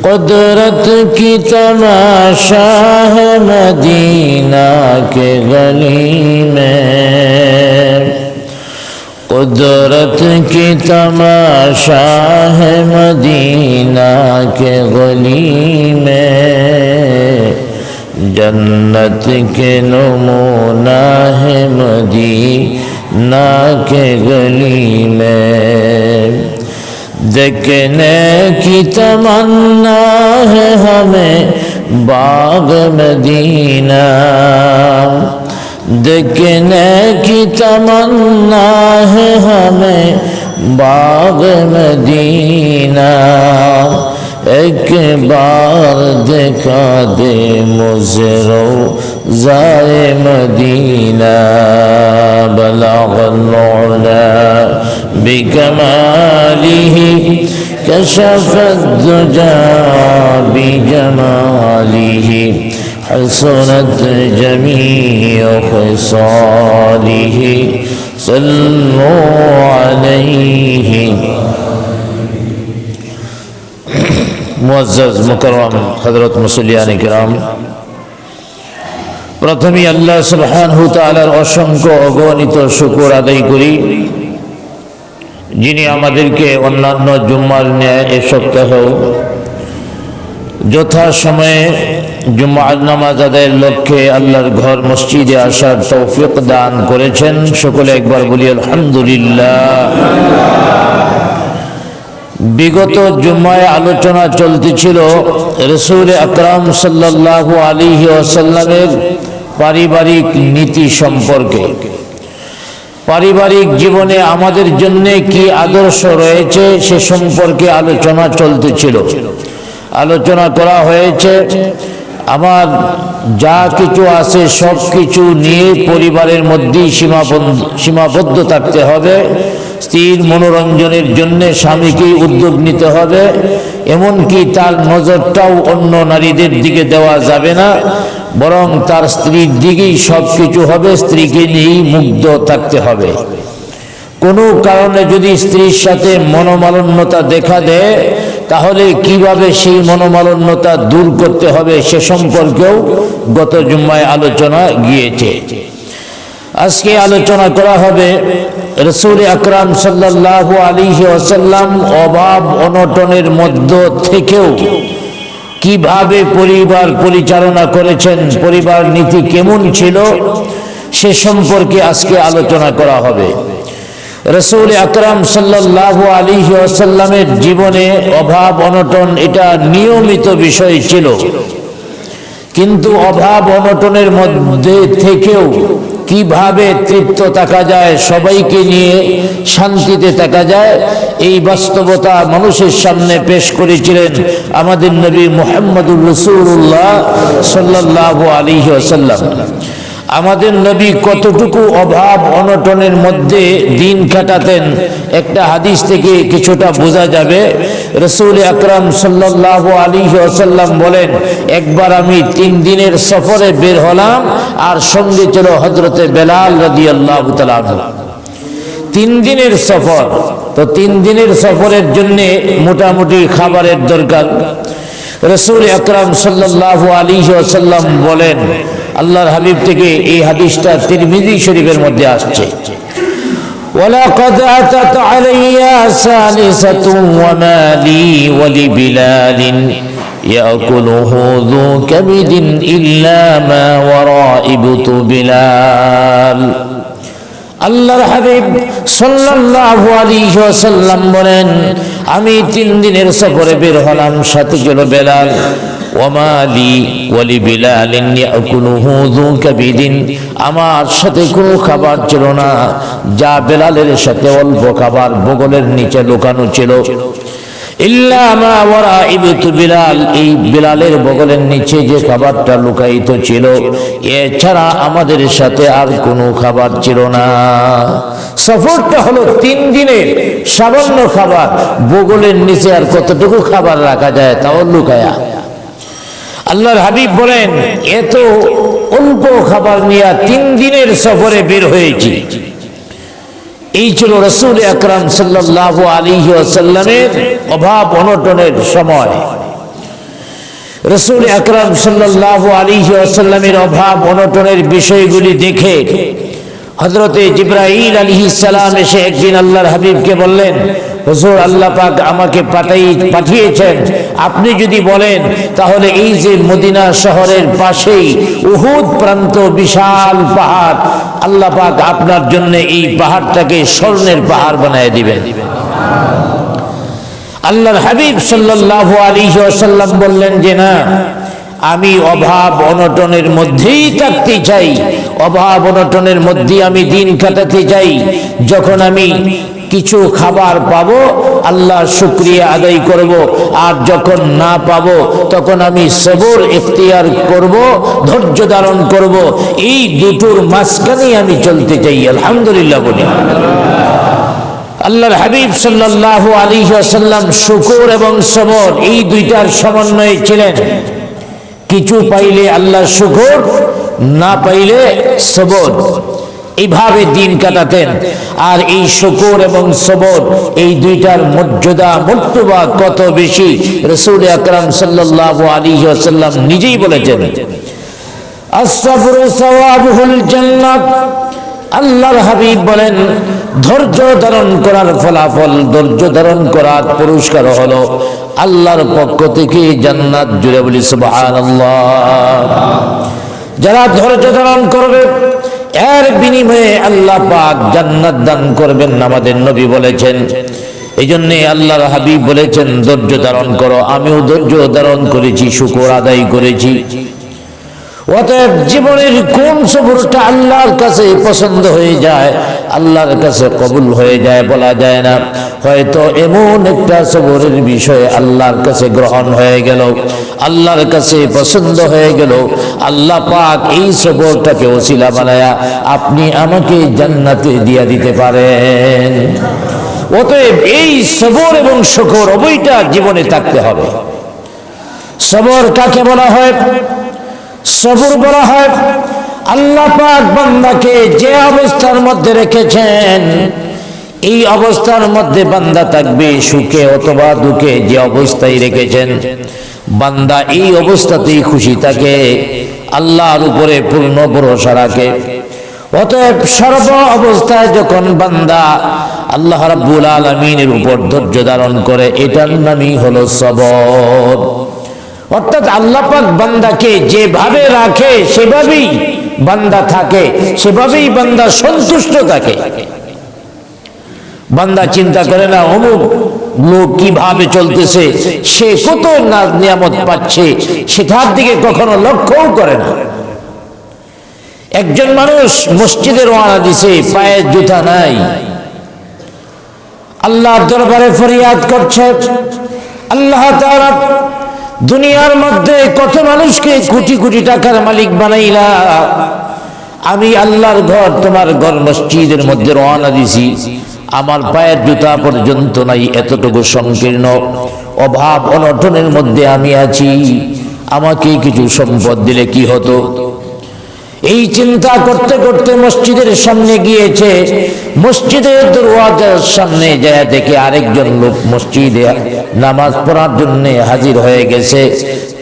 قدرت کی تماشا ہے مدینہ کے گلی میں، قدرت کی تماشا ہے مدینہ کے گلی میں، جنت کے نمونہ ہے مدینہ کے گلی میں، دیکھنے کی تمنا ہے ہمیں باغ مدینہ، دیکھنے کی تمنا ہے ہمیں باغ مدینہ، ایک بار دکھا دے مجھے روضۂ مدینہ، بلغ العلا بکمالہ کشف الدجی بجمالہ، حسنت جمیع خصالہ، صلوا علیہ۔ মুআজ্জাজ মুকাররম হযরত মুসল্লিয়ান কিরাম, প্রথমে আল্লাহ সুবহানাহু ওয়া তাআলার অসংখ্য অগণিত শুকর আদায় করি, যিনি আমাদেরকে অন্যান্য জুম্মার ন্যায় এ সপ্তাহেও যথাসময়ে জুম্মার নামাজ আদায়ের লক্ষ্যে আল্লাহর ঘর মসজিদে আসার তৌফিক দান করেছেন। সকলে একবার বলি আলহামদুলিল্লাহ। বিগত জুম্মায় আলোচনা চলতেছিল রাসূল আকরাম সাল্লাল্লাহু আলাইহি ওয়াসাল্লামের পারিবারিক নীতি সম্পর্কে। পারিবারিক জীবনে আমাদের জন্য কি আদর্শ রয়েছে সে সম্পর্কে আলোচনা চলতেছিল। আলোচনা করা হয়েছে আমার যা কিছু আছে সব কিছু নিয়ে পরিবারের মধ্যেই সীমাবদ্ধ থাকতে হবে, স্ত্রীর মনোরঞ্জনের জন্য স্বামীকেই উদ্যোগ নিতে হবে, এমনকি তার নজরটাও অন্য নারীদের দিকে দেওয়া যাবে না, বরং তার স্ত্রীর দিকেই সব কিছু হবে, স্ত্রীকে নিয়েই মুগ্ধ থাকতে হবে। কোনো কারণে যদি স্ত্রীর সাথে মনোমালিন্যতা দেখা দেয় তাহলে কিভাবে সেই মনোমালিন্যতা দূর করতে হবে সে সম্পর্কেও গত জুম্মায় আলোচনা গিয়েছে। আজকে আলোচনা করা হবে রাসূল আকরাম সাল্লাল্লাহু আলাইহি ওয়াসাল্লাম অভাব অনটনের মধ্য থেকেও কিভাবে পরিবার পরিচালনা করেছেন, পরিবার নীতি কেমন ছিল সে সম্পর্কে আজকে আলোচনা করা হবে। রাসূল আকরাম সাল্লাল্লাহু আলাইহি ওয়াসাল্লামের জীবনে অভাব অনটন এটা নিয়মিত বিষয় ছিল, কিন্তু অভাব অনটনের মধ্যে থেকেও কিভাবে তৃপ্ত থাকা যায়, সবাইকে নিয়ে শান্তিতে থাকা যায়, এই বাস্তবতা মানুষের সামনে পেশ করেছিলেন আমাদের নবী মুহাম্মদুর রাসূলুল্লাহ সাল্লাল্লাহু আলাইহি ওয়াসাল্লাম। আমাদের নবী কতটুকু অভাব অনটনের মধ্যে দিন কাটাতেন একটা হাদিস থেকে কিছুটা বোঝা যাবে। রাসূল আকরাম সাল্লাল্লাহু আলাইহি ওয়াসাল্লাম বলেন, একবার আমি 3 দিনের সফরে বের হলাম আর সঙ্গে ছিল হযরতে বেলাল রাদিয়াল্লাহু তাআলা আনহু। 3 দিনের সফর, তো 3 দিনের সফরের জন্য মোটামুটি খাবারের দরকার। রাসূল আকরাম সাল্লাল্লাহু আলাইহি ওয়াসাল্লাম বলেন, আল্লাহর হাবিব থেকে এই হাদিসটা তিরমিজি শরীফের মধ্যে আসছে, ওয়ালাকাদ আতাত আলাইয়া সালিসাতুন ওয়া মা লি ওয়া লিবিলালিন ইয়াকুলুহু যু কাবিদিন ইল্লা মা ওয়ারাইবতু বিলাল। আল্লাহর হাবিব সাল্লাল্লাহু আলাইহি ওয়াসাল্লাম বলেন, আমি 3 দিনের সফরে বের হলাম, সাথে ছিল বেলাল। ওয়ামা লি ওয়া লিবিলালিন ইয়াকুলুহু যু কাবিদিন, আমার সাথে কোনো খাবার ছিল না, যা বেলালের সাথে অল্প খাবার বগলের নিচে লুকানো ছিল। ইল্লা মা ওয়ারাইবতু বিলাল, এই বিলালের বগলের নিচে যে খাবারটা লুকায়িত ছিল এছাড়া আমাদের সাথে আর কোনো খাবার ছিল না। সফরটা হলো 3 দিনের, সামান্য খাবার, বগলের নিচে আর কতটুকু খাবার রাখা যায় তাও লুকায়া। আল্লাহর হাবিব বলেন, এত অল্প খাবার নিয়ে 3 দিনের সফরে বের হয়েছি। এই ছিল রাসূল আকরাম সাল্লাল্লাহু আলাইহি ওয়াসাল্লামের অভাব অনটনের সময়। রাসূল আকরাম সাল্লাল্লাহু আলাইহি ওয়াসাল্লামের অভাব অনটনের বিষয়গুলি দেখে হযরতে জিবরাইল আলাইহিস সালাম এসে একদিন আল্লাহর হাবিবকে বললেন, হুজুর, আল্লাহ পাক আমাকে পাঠিয়েছেন, আপনি যদি বলেন তাহলে এই যে মদিনা শহরের পাশেই উহুদ প্রান্ত বিশাল পাহাড়, আল্লাহ পাক আপনার জন্য এই পাহাড়টাকে স্বর্ণের পাহাড় বানিয়ে দিবেন। আল্লাহর হাবিব সাল্লাল্লাহু আলাইহি ওয়াসাল্লাম বললেন যে না, আমি অভাব অনটনের মধ্যেই থাকতে চাই, অভাব অনটনের মধ্যেই আমি দিন কাটাতে চাই। যখন আমি কিছু খাবার পাবো আল্লাহর শুকরিয়া আদায় করব, আর যখন না পাবো তখন আমি সবর ইখতিয়ার করব, ধৈর্য ধারণ করব। এই দুটোর মাঝখানেই আমি চলতে চাই। আলহামদুলিল্লাহ বলি। আল্লাহর হাবিব সাল্লাল্লাহু আলাইহি ওয়াসাল্লাম শুকর এবং সবর এই দুইটার সমন্বয়ে ছিলেন। কিছু পাইলে আল্লাহর শুকর, না পাইলে সবর, এইভাবে দিন কাটাতেন। আর এই শুকর এবং সবর এই দুইটার মর্যাদা মর্তবা কত বেশি রাসূল আকরাম সাল্লাল্লাহু আলাইহি ওয়াসাল্লাম নিজেই বলেছেন, আস-সাবরু সাওয়াবুল জান্নাত। আল্লাহর হাবিব বলেন, ধৈর্য ধারণ করার ফলাফল, ধৈর্য ধারণ করার পুরস্কার হলো আল্লাহর পক্ষ থেকে জান্নাত। জুড়ে বলি সুবহানাল্লাহ। যারা ধৈর্য ধারণ করবে এর বিনিময়ে আল্লাহ পাক জান্নাত দান করবেন, আমাদের নবী বলেছেন। এই জন্য আল্লাহর হাবিব বলেছেন, ধৈর্য ধারণ করো। আমিও ধৈর্য ধারণ করেছি, শুকর আদায় করেছি। অতএব জীবনের কোন সবরটা আল্লাহর কাছে পছন্দ হয়ে যায়, আল্লাহর কাছে কবুল হয়ে যায় বলা যায় না। হয়তো এমন একটা সবরের বিষয় আল্লাহর কাছে গ্রহণ হয়ে গেল, আল্লাহর কাছে পছন্দ হয়ে গেল, আল্লাহ পাক এই সবরটাকে ওসিলা বানায়া আপনি আমাকে জান্নাতে দিয়া দিতে পারেন। অতএব এই সবর এবং শুকর উভয়টা জীবনে থাকতে হবে। সবর কাকে বলা হয়? সবর বলা হয় আল্লাহ পাক বান্দাকে যে অবস্থার মধ্যে রেখেছেন, এই অবস্থার মধ্যে বান্দা থাকবে সুখে অথবা দুঃখে। যে অবস্থায় রেখেছেন বান্দা এই অবস্থাতেই খুশি থাকে, আল্লাহর উপরে পূর্ণ ভরসা রাখে। অতএব সর্ব অবস্থায় যখন বান্দা আল্লাহ রাব্বুল আলামিনের উপর ধৈর্য ধারণ করে, এটার নামই হলো সবর। অর্থাৎ আল্লাহ পাক বান্দাকে যেভাবে রাখে সেভাবেই বান্দা থাকে, সেভাবেই বান্দা সন্তুষ্ট থাকে। বান্দা চিন্তা করে না অমুক লোক কিভাবে চলতেছে, সে কত নিয়ামত পাচ্ছে, সেটার দিকে কখনো লক্ষ্যও করে না। একজন মানুষ মসজিদে রওনা দিছে, পায়ে জুতা নাই, আল্লাহর দরবারে ফরিয়াদ করছে, আল্লাহ তাআলা দুনিয়ার মধ্যে কত মানুষকে কোটি কোটি টাকার মালিক বানাইলা, আমি আল্লাহর ঘর তোমার ঘর মসজিদের মধ্যে রওনা দিছি, আমার পায়ের জুতা পর্যন্ত নাই, এতটুকু সংকীর্ণ অভাব অনটনের মধ্যে আমি আছি, আমাকে কিছু সম্পদ দিলে কি হতো। এই চিন্তা করতে করতে মসজিদের সামনে গিয়েছে। মসজিদের দরওয়াজার সামনে যায় দেখে আরেকজন লোক মসজিদে নামাজ পড়ার জন্য হাজির হয়ে গেছে।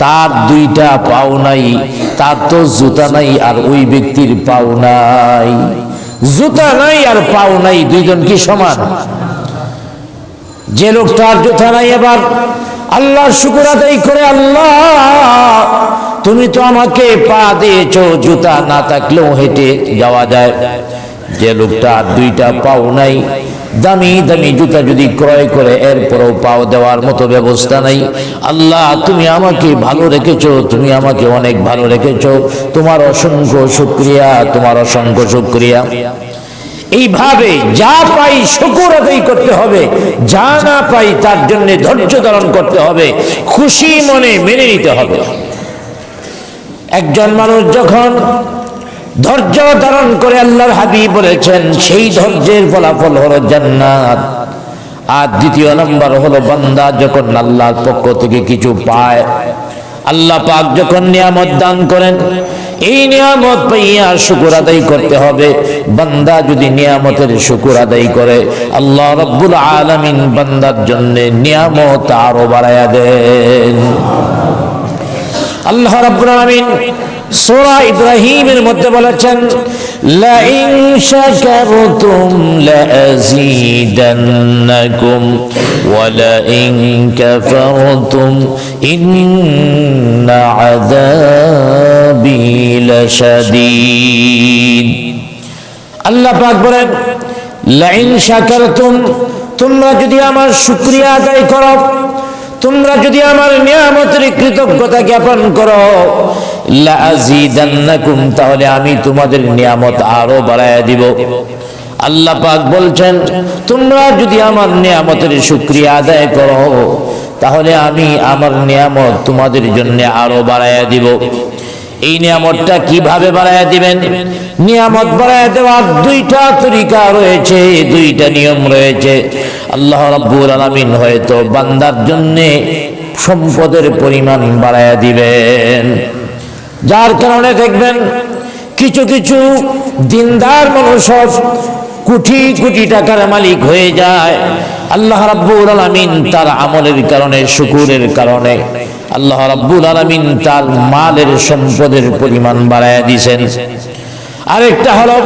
তার দুইটা পাও নাই, তার তো জুতা নাই, আর ওই ব্যক্তির পাও নাই। জুতা নাই আর পাও নাই, দুইজন কি সমান? যে লোকটার জুতা নাই এবার আল্লাহর শুকর আদায় করে, আল্লাহ তুমি তো আমাকে পা দিয়েছো, জুতা না থাকলেও হেঁটে যাওয়া যায়। যে লোকটা দুইটা পাও নাই, দামি দামি জুতা যদি ক্রয় করে এরপরও পাও দেওয়ার মতো ব্যবস্থা নাই, আল্লাহ তুমি আমাকে ভালো রেখেছো, তুমি আমাকে অনেক ভালো রেখেছো, তোমার অসংখ্য শুকরিয়া, তোমার অসংখ্য শুকরিয়া। এইভাবে যা পাই শুকর আদায় করতে হবে, যা না পাই তার জন্য ধৈর্য ধারণ করতে হবে, খুশি মনে মেনে নিতে হবে। একজন মানুষ যখন ধৈর্য ধারণ করে, আল্লাহর হাবিব বলেছেন সেই ধৈর্যের ফলাফল হলো জান্নাত। আর দ্বিতীয় নম্বর হলো বান্দা যখন আল্লাহর পক্ষ থেকে কিছু পায়, আল্লাহ পাক যখন নিয়ামত দান করেন, এই নিয়ামত পাইয়া শুকর আদায় করতে হবে। বান্দা যদি নিয়ামতের শুকর আদায় করে, আল্লাহ রাব্বুল আলামিন বান্দার জন্য নিয়ামত আরো বাড়ায়া দেন। আল্লাহ রাব্বুল আলামিন সূরা ইব্রাহিমের মধ্যে বলেছেন, লা ইন শাকারতুম লা আযীদান্নাকুম ওয়া লা ইন কাফারতুম ইন্না আযাবি লাশাদীদ। আল্লাহ পাক বলেন, লা ইন শাকারতুম, তোমরা যদি আমার শুকরিয়া আদায় করো, তোমরা যদি আমার নিয়ামতের কৃতজ্ঞতা জ্ঞাপন করো, লা আযীদান্নাকুম, তাহলে আমি তোমাদের নিয়ামত আরো বাড়ায়া দিব। আল্লাহ পাক বলছেন, তোমরা যদি আমার নিয়ামতের শুকরিয়া আদায় করো, তাহলে আমি আমার নিয়ামত তোমাদের জন্য আরো বাড়ায়া দিব। এই নিয়ামতটা কিভাবে বাড়ায়া দিবেন? নিয়ামত বাড়ায়া দেওয়ার দুইটা তরিকা রয়েছে, দুইটা নিয়ম রয়েছে। আল্লাহ রাব্বুল আলামিন হয়তো বান্দার জন্য সম্পদের পরিমাণ বাড়ায়া দিবেন, যার কারণে দেখবেন কিছু কিছু দিনদার মানুষ কোটি কোটি টাকার মালিক হয়ে যায়। আল্লাহ রাব্বুল আলামিন তার আমলের কারণে, শুকরের কারণে আল্লাহ রাব্বুল আলামিন তার মালের সম্পদের পরিমাণ বাড়ায়া দিয়েছেন। আরেকটা হলো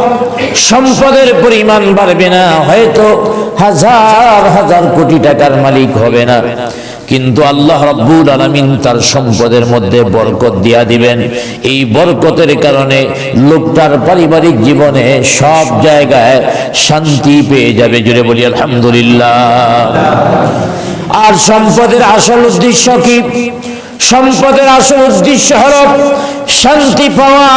সম্পদের পরিমাণ বাড়বে না, হয়তো হাজার হাজার কোটি টাকার মালিক হবে না, কিন্তু আল্লাহ রাব্বুল আলামিন তার সম্পদের মধ্যে বরকত দিয়া দিবেন। এই বরকতের কারণে লোকটার পারিবারিক জীবনে সব জায়গায় শান্তি পেয়ে যাবে। জুড়ে বলি আলহামদুলিল্লাহ। আর সম্পদের আসল উদ্দেশ্য কি? সম্পদের আসল উদ্দেশ্য হলো শান্তি পাওয়া।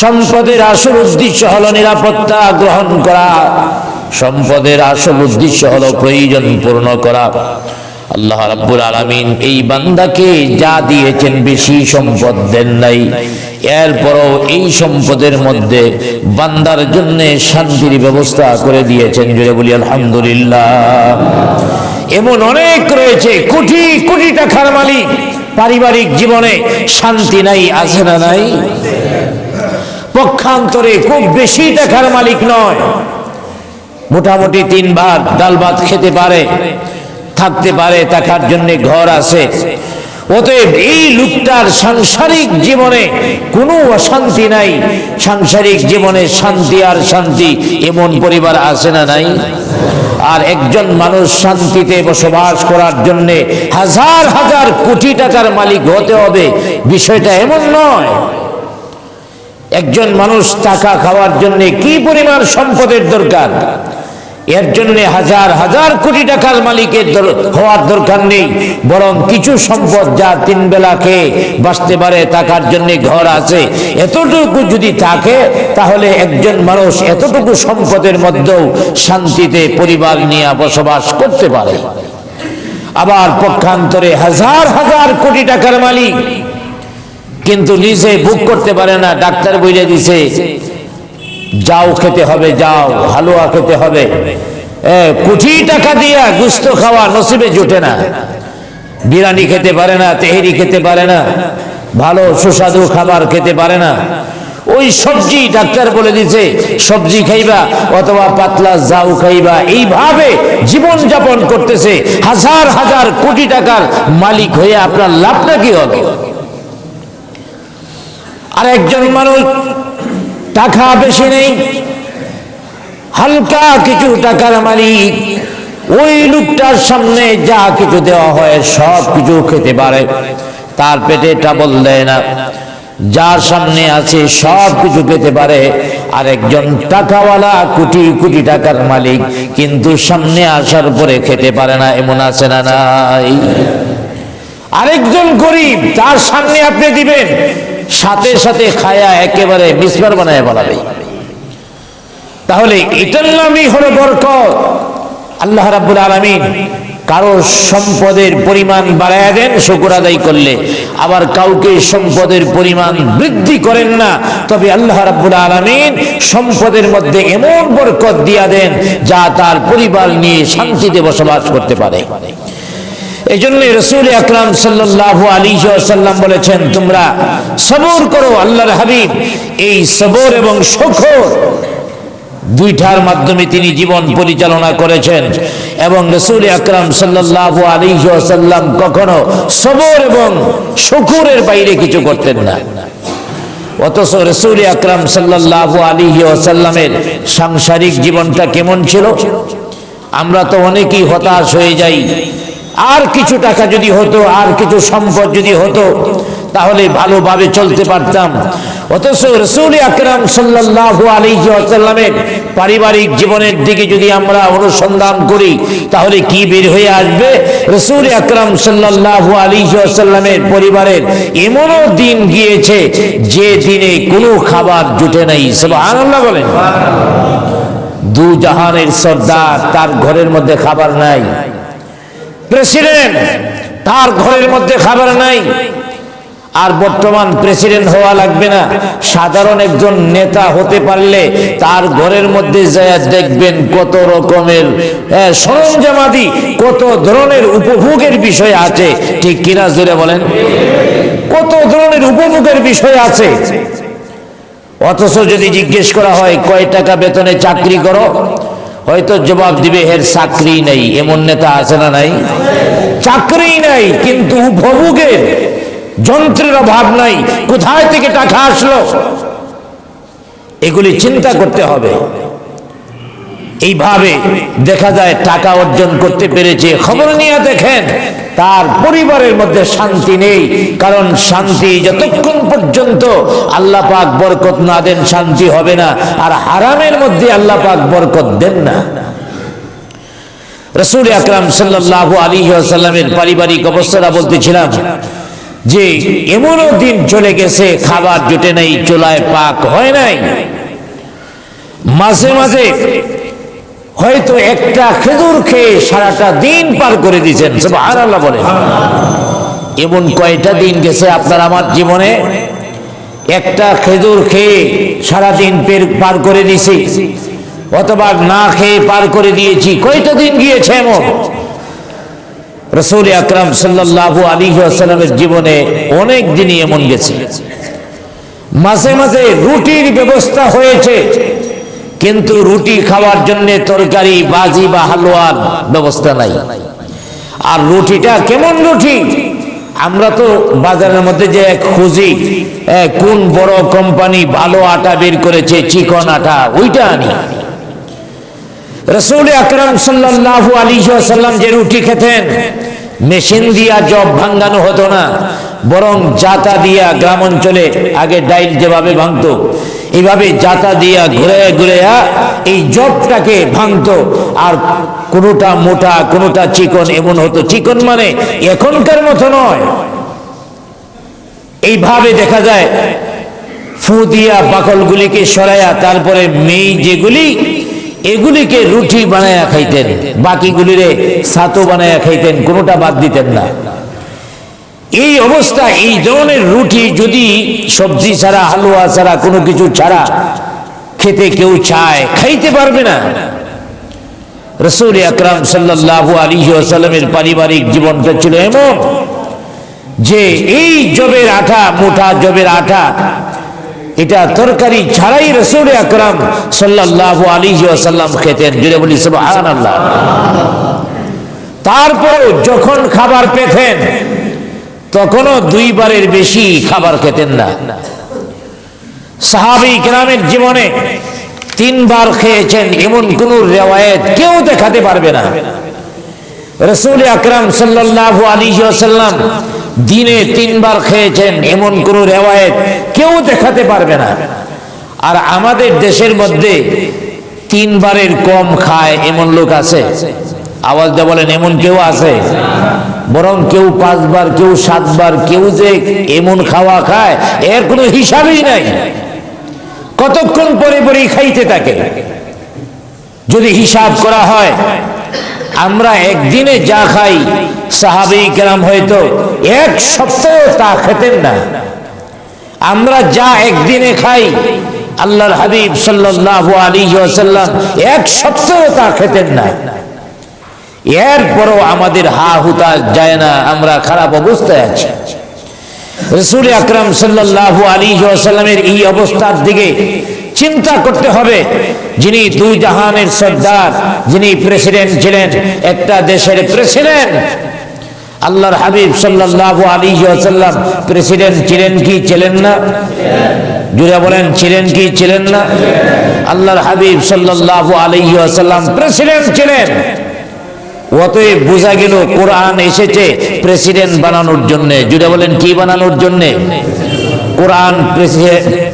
সম্পদের আসল উদ্দেশ্য হলো নিরাপত্তা গ্রহণ করা। সম্পদের আসল উদ্দেশ্য হলো প্রয়োজন পূর্ণ করা। আল্লাহ রাব্বুল আলামিন এই বান্দাকে যা দিয়েছেন, বেশি সম্পদ দেন নাই, এরপরও এই সম্পদের মধ্যে বান্দার জন্য শান্তির ব্যবস্থা করে দিয়েছেন। জুড়ে বলি আলহামদুলিল্লাহ। এমন অনেক রয়েছে কোটি কোটি টাকার মালিক, পারিবারিক জীবনে শান্তি নাই, আছে না নাই? পক্ষান্তরে খুব বেশি টাকার মালিক নয়, মোটামুটি 3 ভাত ডাল ভাত খেতে পারে, থাকতে পারে, থাকার জন্য ঘর আছে। অতএব এই লোকটার সাংসারিক জীবনে কোনো অশান্তি নাই। সাংসারিক জীবনে শান্তি আর শান্তি, এমন পরিবার আছে না নাই? আর একজন মানুষ শান্তিতে বসবাস করার জন্য হাজার হাজার কোটি টাকার মালিক হতে হবে, বিষয়টা এমন নয়। একজন মানুষ টাকা খাওয়ার জন্য কি পরিমাণ সম্পদের দরকার, এর জন্য হাজার হাজার কোটি টাকার মালিকের হওয়ার দরকার নেই। বরং কিছু সম্পদ যা 3 বেলা খেয়ে বাঁচতে পারে, থাকার জন্য ঘর আছে, এতটুকু যদি থাকে, তাহলে একজন মানুষ এতটুকু সম্পদের মধ্যেও শান্তিতে পরিবার নিয়ে বসবাস করতে পারে। আবার পক্ষান্তরে হাজার হাজার কোটি টাকার মালিক কিন্তু নিজে ভোগ করতে পারে না। ডাক্তার বলে দিছে যাও খেতে হবে, যাও হালুয়া খেতে হবে, কোটি টাকা দিয়া গোশত খাওয়া নসিবে জুটে না। বিরিয়ানি খেতে পারে না, তেহেরি খেতে পারে না, ভালো সুস্বাদু খাবার খেতে পারে না। ওই সবজি ডাক্তার বলে দিছে সবজি খাইবা অথবা পাতলা যাও খাইবা, এইভাবে জীবন যাপন করতেছে। হাজার হাজার কোটি টাকার মালিক হয়ে আপনার লাভটা কি হবে? আর একজন মানুষ টাকা বেশি নেই, হালকা কিছু টাকার মালিক, ওই লোকটার সামনে যা কিছু দেওয়া হয় সব কিছু খেতে পারে, তার পেটে ট্রাবল দেয় না। যার সামনে আছে সব কিছু পেতে পারে। আর একজন টাকাওয়ালা কোটি কোটি টাকার মালিক কিন্তু সামনে আসার পরে খেতে পারে না, এমন আছে না নাই? আরেকজন গরিব, তার সামনে আপনি দিবেন, সাথে সাথে খায়া একেবারে মিসবার বানায় বলাবে। তাহলে এটার নামই হলো বরকত। আল্লাহ রাব্বুল আলামিন কারো সম্পদের পরিমাণ বাড়ায়া দেন শুকর আদায় করলে, আবার কাউকে সম্পদের পরিমাণ বৃদ্ধি করেন না। তবে আল্লাহ রাব্বুল আলামিন সম্পদের মধ্যে এমন বরকত দিয়া দেন যা তার পরিবার নিয়ে শান্তিতে বসবাস করতে পারে। এই জন্য রাসূল আকরাম সাল্লাল্লাহু আলাইহি ওয়াসাল্লাম বলেছেন, তোমরা সবর করো। আল্লাহর হাবিব এই সবর এবং শুকর দুইটার মাধ্যমে তিনি জীবন পরিচালনা করেছেন। এবং রাসূল আকরাম সাল্লাল্লাহু আলাইহি ওয়াসাল্লাম কখনো সবর এবং শুকরের বাইরে কিছু করতেন না। অথচ রাসূল আকরাম সাল্লাল্লাহু আলাইহি ওয়াসাল্লামের সাংসারিক জীবনটা কেমন ছিল? আমরা তো অনেকেই হতাশ হয়ে যাই, আর কিছু টাকা যদি হতো, আর কিছু সম্পদ যদি হতো, তাহলে ভালোভাবে চলতে পারতাম। অথচ রাসূল আকরাম সাল্লাল্লাহু আলাইহি ওয়াসাল্লামের পারিবারিক জীবনের দিকে যদি আমরা অনুসন্ধান করি, তাহলে কি বের হয়ে আসবে? রাসূল আকরাম সাল্লাল্লাহু আলাইহি ওয়াসাল্লামের পরিবারের এমনও দিন গিয়েছে যে দিনে কোনো খাবার জুটে নাই। সুবহানাল্লাহ বলেন। দু জাহানের সর্দার, তার ঘরের মধ্যে খাবার নাই। প্রেসিডেন্ট, তার ঘরের মধ্যে খাবার নাই। আর বর্তমান প্রেসিডেন্ট হওয়া লাগবে না, সাধারণ একজন নেতা হতে পারলে তার ঘরের মধ্যে যায় দেখবেন কত রকমের সরঞ্জামাদি, কত ধরনের উপভোগের বিষয় আছে। ঠিক কিনা জোরে বলেন? কত ধরনের উপভোগের বিষয় আছে। অথচ যদি জিজ্ঞেস করা হয় কয় টাকা বেতনে চাকরি করো, হয়তো জবাব দিবে এর চাকরি নেই। এমন নেতা আছে না নাই? চাকরি নাই, কিন্তু উপভোগের যন্ত্রের অভাব নাই। কোথায় থেকে টাকা আসলো, এগুলি চিন্তা করতে হবে। এইভাবে দেখা যায় টাকা অর্জন করতে পেরেছে। খবর নিয়ে দেখেন তার পরিবারের মধ্যে শান্তি নেই। কারণ শান্তি যতক্ষণ পর্যন্ত আল্লাহ পাক বরকত না দেন, শান্তি হবে না। আর হারামের মধ্যে আল্লাহ পাক বরকত দেন না। রাসূল আকরাম সাল্লাল্লাহু আলাইহি ওয়াসাল্লামের পারিবারিক অবস্থাটা বলতেছিলাম যে এমনও দিন চলে গেছে খাবার জুটে নাই, চুলায় পাক হয় নাই। মাঝে মাঝে হয়তো একটা খেজুর খেয়ে সারাটা দিন পার করে দিয়েছেন। সুবহানাল্লাহ বলেন। এমন কয়টা দিন গেছে আপনার আমার জীবনে একটা খেজুর খেয়ে সারাদিন পার করে দিয়েছি, অথবা না খেয়ে পার করে দিয়েছি? কয়টা দিন গিয়েছে এমন? রাসূল আকরাম সাল্লাল্লাহু আলাইহি ওয়াসাল্লামের জীবনে অনেক দিনই এমন গেছে। মাঝে মাঝে রুটির ব্যবস্থা হয়েছে, কিন্তু রুটি খাওয়ার জন্য তরকারি, বাজি বা হালুয়ার ব্যবস্থা নাই। আর রুটিটা কেমন রুটি? আমরা তো বাজারের মধ্যে যে খুঁজি কোন বড় কোম্পানি ভালো আটা বের করেছে, চিকন আটা, ওইটা আনি। রাসূল আকরাম সাল্লাল্লাহু আলাইহি ওয়াসাল্লাম যে রুটি খেতেন, মেশিন দিয়া জব ভাঙানো হতো না, বরং জাতা দিয়া, গ্রাম অঞ্চলে আগে ডাইল যেভাবে ভাঙতো, এইভাবে জাতা দিয়া ঘুরে ঘুরে এই জবটাকে ভাঙতো। আর কোনোটা মোটা, কোনোটা চিকন, এমন হতো। চিকন মানে এখনকার মতো নয়। এইভাবে দেখা যায় ফু দিয়া বাকলগুলিকে সরাইয়া তারপরে মেই যেগুলি, এগুলিকে রুটি বানায়া খাইতেন, বাকিগুলিরে ছাতু বানায়া খাইতেন, কোনোটা বাদ দিতেন না। এই অবস্থা, এই ধরনের রুটি যদি সবজি ছাড়া, হালুয়া ছাড়া, কোনো কিছু ছাড়া খেতে কেউ চায়, খাইতে পারবে না। রাসূল আকরাম সাল্লাল্লাহু আলাইহি ওয়াসাল্লামের পারিবারিক জীবনটা ছিল এমন যে এই জবের আটা, মোটা জবের আটা, এটা তরকারি ছাড়াই রাসূল আকরাম সাল্লাল্লাহু আলাইহি ওয়াসাল্লাম খেতেন। জুড়ে বলি সুবহানাল্লাহ। তারপরেও যখন খাবার পেতেন, তখনও দুইবারের বেশি খাবার খেতেন না। সাহাবী কেরামের জীবনে তিনবার খেয়েছেন এমন কোন রিওয়ায়াত কেউ দেখাতে পারবে না। রাসূল আকরাম সাল্লাল্লাহু আলাইহি ওয়াসাল্লাম দিনে তিনবার খেয়েছেন এমন কোন রিওয়ায়াত কেউ দেখাতে পারবে না। আর আমাদের দেশের মধ্যে তিনবারের কম খায় এমন লোক আছে? আওয়াজ দিয়ে বলেন, এমন কেউ আছে? বরং কেউ 5 বার, কেউ 7 বার, কেউ যে এমন খাওয়া খায় এর কোনো হিসাবই নাই। কতক্ষণ পরে পরে খাইতে থাকে। যদি হিসাব করা হয়, আমরা একদিনে যা খাই, সাহাবী কেরাম হয়তো 1 সপ্তাহ তা খেতেন না। আমরা যা একদিনে খাই, আল্লাহর হাবিব সাল্লাল্লাহু আলাইহি ওয়াসাল্লাম 1 সপ্তাহ তা খেতেন না। এরপরও আমাদের হা হুতা যায় না, আমরা খারাপ অবস্থায় আছি। রাসূল আকরাম সাল্লাল্লাহু আলাইহি ওয়াসাল্লামের এই অবস্থার দিকে চিন্তা করতে হবে, যিনি দুই জাহানের সর্দার, যিনি প্রেসিডেন্ট ছিলেন, একটা দেশের প্রেসিডেন্ট, আল্লাহর হাবিব সাল্লাল্লাহু আলাইহি ওয়াসাল্লাম প্রেসিডেন্ট ছিলেন কি ছিলেন না? জুড়ে বলেন, ছিলেন কি ছিলেন না? আল্লাহর হাবিব সাল্লাল্লাহু আলাইহি ওয়াসাল্লাম প্রেসিডেন্ট ছিলেন। অতএব বোঝা গেল কোরআন এসেছে প্রেসিডেন্ট বানানোর জন্য। জুড়ে বলেন, কি বানানোর জন্য?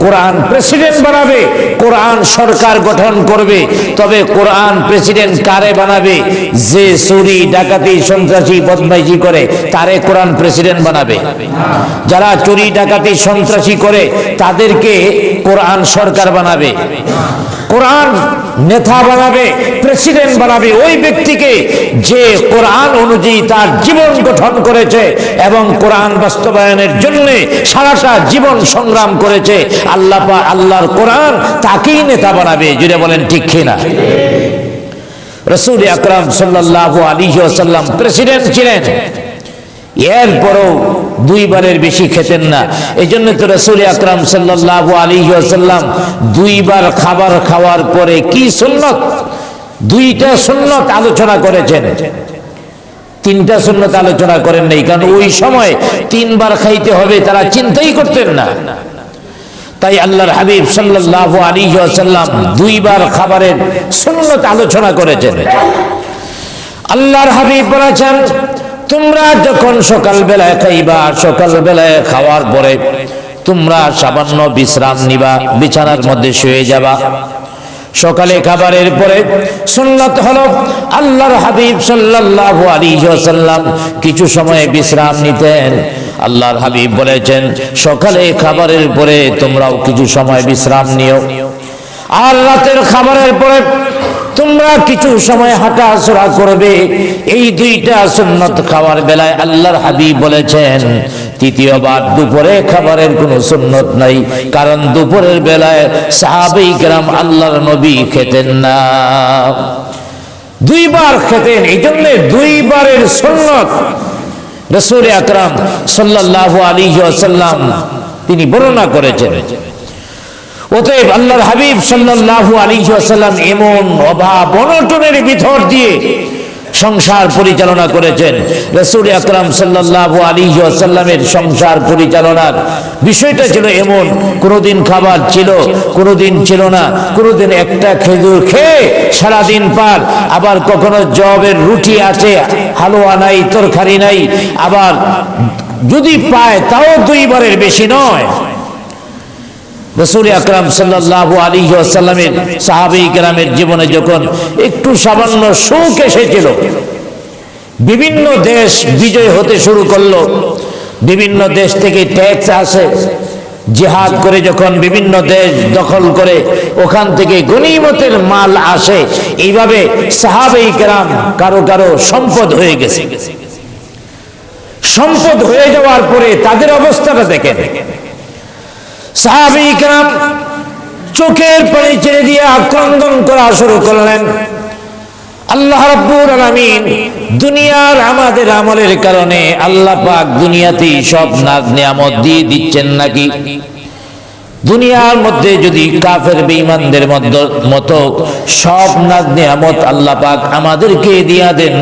কোরআন প্রেসিডেন্ট বানাবে, কোরআন সরকার গঠন করবে। তবে কোরআন প্রেসিডেন্ট কারে বানাবে? যে চুরি ডাকাতি সন্ত্রাসী বদমাইশি করে তারে কোরআন প্রেসিডেন্ট বানাবে। যারা চুরি ডাকাতি সন্ত্রাসী করে তাদেরকে কোরআন সরকার বানাবে। কোরআন নেতা বানাবে, প্রেসিডেন্ট বানাবে ওই ব্যক্তিকে যে কোরআন অনুযায়ী তার জীবন গঠন করেছে এবং কোরআন বাস্তবায়নের জন্য সারাটা জীবন সংগ্রাম করেছে। আল্লাহর কোরআন তাকেই নেতা বানাবে। জুড়ে বলেন, ঠিক কিনা? রাসূল আকরাম সাল্লাল্লাহু আলাইহি ওয়াসাল্লাম প্রেসিডেন্ট ছিলেন, এরপরও দুইবারের বেশি খেতেন না। এই জন্য তো রাসূল আকরাম সাল্লাল্লাহু আলাইহি ওয়াসাল্লাম দুইবার খাবার খাওয়ার পরে কি সুন্নত, দুইটা সুন্নত আলোচনা করেছেন, তিনটা সুন্নত আলোচনা করেন নাই। কারণ ওই সময় তিনবার খাইতে হবে তারা চিন্তাই করতেন না। তাই আল্লাহর হাবিব সাল্লাল্লাহু আলাইহি ওয়াসাল্লাম দুইবার খাবারের সুন্নত আলোচনা করেছেন। আল্লাহর হাবিব বলেছেন, তোমরা যখন সকালবেলায় খাইবা, সকালবেলায় খাওয়ার পরে তোমরা সামান্য বিশ্রাম নিবা, বিছানার মধ্যে শুয়ে যাবা। সকালে খাবারের পরে সুন্নাত হলো আল্লাহর হাবিব সাল্লাল্লাহু আলাইহি ওয়াসাল্লাম কিছু সময় বিশ্রাম নিতেন। আল্লাহর হাবিব বলেছেন, সকালে খাবারের পরে তোমরাও কিছু সময় বিশ্রাম নিও, আর রাতের খাবারের পরে তোমরা কিছু সময় হাঁটাচলা করবে। এই দুইটা সুন্নত খাওয়ার বেলায় আল্লাহর হাবিব বলেছেন। তৃতীয়বার দুপুরে খাবারের কোনো সুন্নত নাই, কারণ দুপুরের বেলায় সাহাবায়ে কেরাম আল্লাহর নবী খেতেন না, দুইবার খেতেন। এই জন্য দুইবারের সুন্নত রাসূল আকরাম সাল্লাল্লাহু আলাইহি ওয়াসাল্লাম তিনি বর্ণনা করেছেন। অতএব আল্লাহর হাবিব সাল্লাল্লাহু আলাইহি ওয়াসাল্লাম এমন অভাব অনটনের ভিতর দিয়ে সংসার পরিচালনা করেছেন। রাসূল আকরাম সাল্লাল্লাহু আলাইহি ওয়াসাল্লামের সংসার পরিচালনার বিষয়টা ছিল এমন, কোনোদিন খাবার ছিল, কোনোদিন ছিল না, কোনোদিন একটা খেজুর খেয়ে সারাদিন পার, আবার কখনো জবের রুটি আছে, হালুয়া নাই, তরকারি নাই, আবার যদি পায় তাও দুইবারের বেশি নয়। রাসূল আকরাম সাল্লাল্লাহু আলাইহি ওয়াসাল্লামের সাহাবায়ে কেরামের জীবনে যখন একটু সামান্য সুখ এসেছিল, বিভিন্ন দেশ বিজয় হতে শুরু করলো, বিভিন্ন দেশ থেকে ট্যাক্স আসে, জিহাদ করে যখন বিভিন্ন দেশ দখল করে ওখান থেকে গনিমতের মাল আসে, এইভাবে সাহাবায়ে কেরাম কারো কারো সম্পদ হয়ে গেছে। সম্পদ হয়ে যাওয়ার পরে তাদের অবস্থাটা দেখেন। সাহাবায়ে কেরাম চোখের পানি ছেড়ে দিয়ে আক্রন্দন করা শুরু করলেন, আল্লাহ রাব্বুল আলামিন দুনিয়ার আমাদের আমলের কারণে আল্লাহ পাক দুনিয়াতেই সব নাজ নিয়ামত দিয়ে দিচ্ছেন নাকি? দুনিয়ার মধ্যে যদি কাফের বেঈমানদের মতো সব নাজ নিয়ামত আল্লাহ পাক আমাদেরকে দিয়া দেন,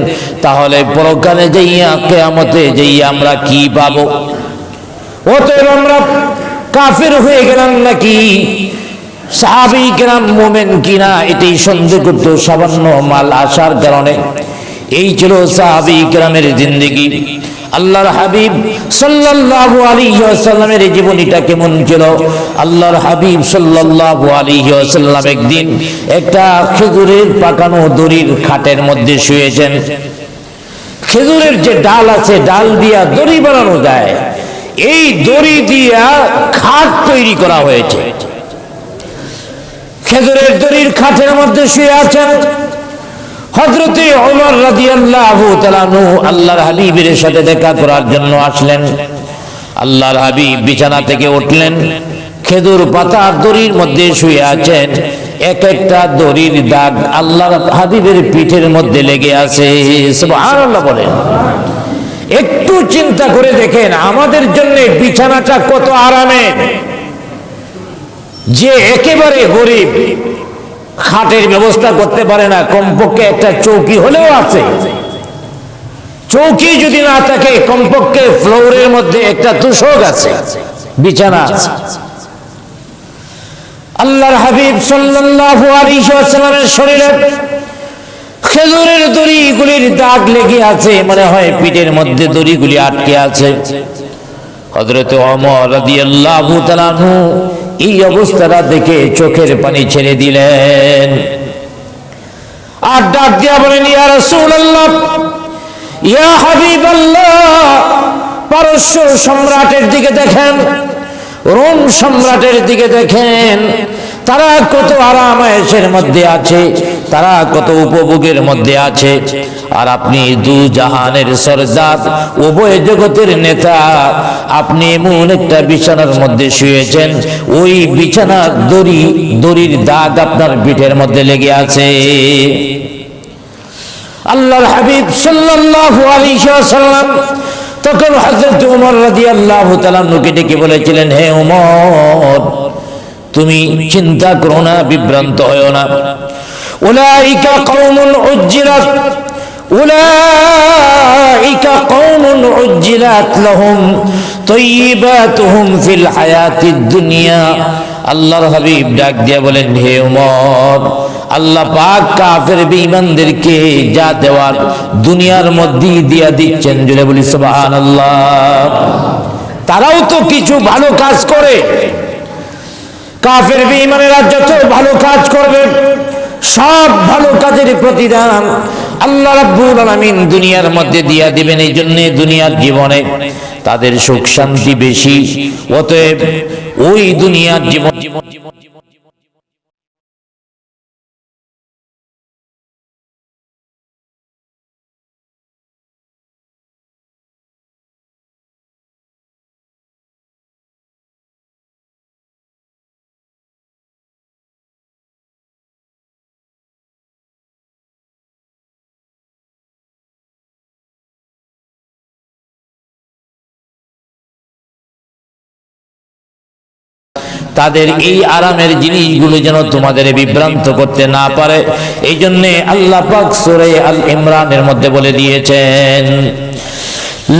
তাহলে পরকালে যাইয়া কিয়ামতে যাইয়া আমরা কি পাবো? অতএব আমরা কাফের হয়ে গেলাম নাকি, সাহাবায়ে কেরাম মুমিন কিনা এটাই সন্দেহ করত সামান্য মাল আসার কারণে। এই ছিল সাহাবায়ে কেরামের জিন্দেগি। আল্লাহর হাবিব সাল্লাল্লাহু আলাইহি ওয়াসাল্লামের জীবনীটা কেমন ছিল? আল্লাহর হাবিব সাল্লাল্লাহু আলাইহি ওয়াসাল্লাম একদিন একটা খেজুরের পাকানো দড়ির খাটের মধ্যে শুয়েছেন। খেজুরের যে ডাল আছে, ডাল দিয়া দড়ি বানানো যায়, এই দড়ি দিয়া খাট তৈরি করা হয়েছে। খেজুরের দড়ির খাটের মধ্যে শুয়ে আছেন হযরতে ওমর রাদিয়াল্লাহু তাআলা আনহু। আল্লাহর হাবিবের সাথে দেখা করার জন্য আসলেন। আল্লাহর হাবিব বিছানা থেকে উঠলেন, খেজুর পাতা দড়ির মধ্যে শুয়ে আছেন। এক একটা দড়ির দাগ আল্লাহর হাবিবের পিঠের মধ্যে লেগে আছে। সুবহানাল্লাহ বলেন। একটু চিন্তা করে দেখেন আমাদের জন্য বিছানাটা কত আরামের। যে একেবারে গরিব, খাটের ব্যবস্থা করতে পারে না, কমপক্ষে একটা চৌকি হলেও আছে, চৌকি যদি না থাকে কমপক্ষে ফ্লোরের মধ্যে একটা তোশক আছে, বিছানা আছে। আল্লাহর হাবিব সাল্লাল্লাহু আলাইহি ওয়াসাল্লামের শরীরে খেজুরের দড়িগুলির দাগ লেগে আছে, মনে হয় পিঠের মধ্যে দড়িগুলি আটকে আছে। হযরত ওমর রাদিয়াল্লাহু তাআলা আনহু এই অবস্থাটা দেখে চোখের পানি ছেড়ে দিলেন আর ডাক দিয়া বলেন, ইয়া রাসূলুল্লাহ, ইয়া হাবিবাল্লাহ, পারস্য সম্রাটের দিকে দেখেন, রোম সম্রাটের দিকে দেখেন, তারা কত আরাম আয়েশের মধ্যে আছে, তারা কত উপভোগের মধ্যে আছে, আর আপনি দু জাহানের সরদার, উভয় জগতের নেতা, আপনি এমন একটা বিছানার মধ্যে শুয়েছেন, ওই বিছানার দড়ির দাগ আপনার পিঠের মধ্যে লেগে আছে। আল্লাহর হাবিব সাল্লাল্লাহু আলাইহি ওয়াসাল্লাম তখন হযরত ওমর রাদিয়াল্লাহু তাআলা নুকে ডেকে বলেছিলেন, হে ওমর, তুমি চিন্তা করো না, বিভ্রান্ত হয়ো না। উলাইকা কওমুন উজ্জিলাত, উলাইকা কওমুন উজ্জিলাত লাহুম তাইয়্যিবাতুহুম ফিল হায়াতিদ দুনিয়া। আল্লাহর হাবিব ডাক দিয়া বলেন, হে ওমর, আল্লাহ পাক কাফের বেঈমানদেরকে যা দেওয়ার দুনিয়ার মধ্যেই দিয়া দিচ্ছেন। জুড়ে বলি সুবহানাল্লাহ। তারাও তো কিছু ভালো কাজ করে, কাফের বেঈমানেরা যত ভালো কাজ করবে সব ভালো কাজের প্রতিদান আল্লাহ রাব্বুল আলামিন দুনিয়ার মধ্যে দিয়া দিবেন। এই জন্য দুনিয়ার জীবনে তাদের সুখ শান্তি বেশি, অতএব ওই দুনিয়ার জীবন তাদের এই আরামের জিনিসগুলো যেন তোমাদের বিভ্রান্ত করতে না পারে, এই জন্য আল্লাহ পাক সূরা আল ইমরানের মধ্যে বলে দিয়েছেন,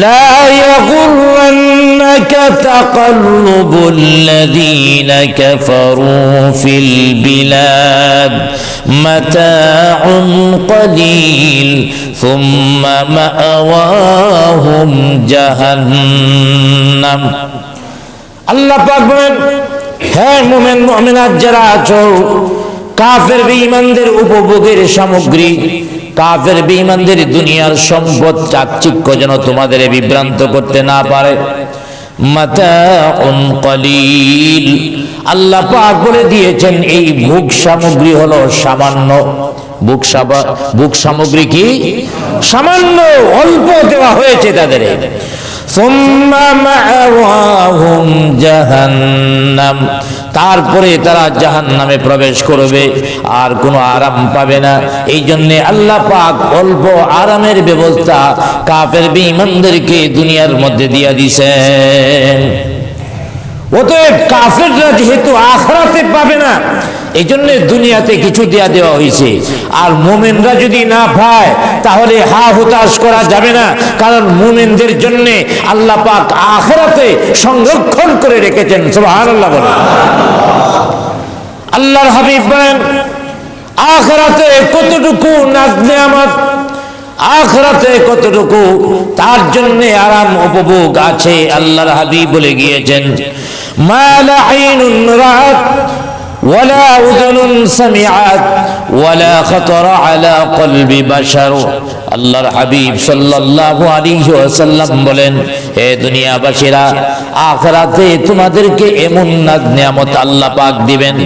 লা ইয়াগুররান্নাকা তাকাল্লুবুল্লাযীনা কাফারু ফিল বিলাদ মাতাউন কলিল সুম্মা মাআওয়াহুম জাহান্নাম। আল্লাহ পাক বলেন, হ্যাঁ মুমিন মুমিনাত যারা আছো, কাফের বেঈমানদের উপভোগের সামগ্রী, কাফের বেঈমানদের দুনিয়ার সম্পদ চাকচিক্য যেন তোমাদের বিভ্রান্ত করতে না পারে। মাতাউন কলিল, আল্লাহ পাক বলে দিয়েছেন এই ভোগ সামগ্রী হলো সামান্য। ভোগ সামগ্রী কি সামান্য, অল্প দেওয়া হয়েছে তাদের। সুম্মা মাআওয়াহুম জাহান্নাম, তারপরে তারা জাহান্নামে প্রবেশ করবে, আর কোনো আরাম পাবে না। এই জন্য আল্লাহ পাক অল্প আরামের ব্যবস্থা কাফের বেঈমানদেরকে দুনিয়ার মধ্যে দিয়া দিয়েছেন। অতএব কাফেররা যেহেতু আখিরাতে পাবে না, এই জন্য দুনিয়াতে কিছু দেওয়া হয়েছে। আর মুমিনরা যদি না পায় তাহলে হা হুতাশ করা যাবে না, কারণ মুমিনদের জন্য আল্লাহ পাক আখিরাতে সংরক্ষণ করে রেখেছেন। সুবহানাল্লাহ বলেন। আল্লাহর হাবিব বলেন, আখিরাতে কতটুকু নাজ নেয়ামত, আখিরাতে কতটুকু তার জন্য আরাম উপভোগ আছে। আল্লাহর হাবিব বলে গিয়েছেন, মা লা আইনুন রাআত ওয়ালা উযুনুন সামিআত ওয়ালা খাতারা আলা কলবি বাশার। আল্লাহর হাবিব সাল্লাল্লাহু আলাইহি ওয়াসাল্লাম বলেন, হে দুনিয়াবাসীরা, আখিরাতে তোমাদেরকে এমন নাজ নিয়ামত আল্লাহ পাক দিবেন,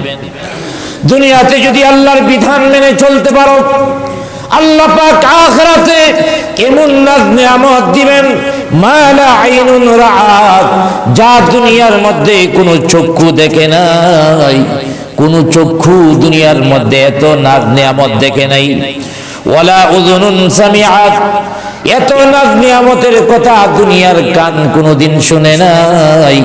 দুনিয়াতে যদি আল্লাহর বিধান মেনে চলতে পারো, আল্লাহ পাক আখিরাতে এমন নাজ নিয়ামত দিবেন, মা লা আইনুন রাআত, যা দুনিয়ার মধ্যে কোনো চক্ষু দেখে নাই, কোনো চক্ষু দুনিয়ার মধ্যে এত নাজ নিয়ামত দেখে নাই। ওয়ালা উযুনুন সামিআত, এত নাজ নিয়ামতের কথা দুনিয়ার কান কোনোদিন শুনে নাই।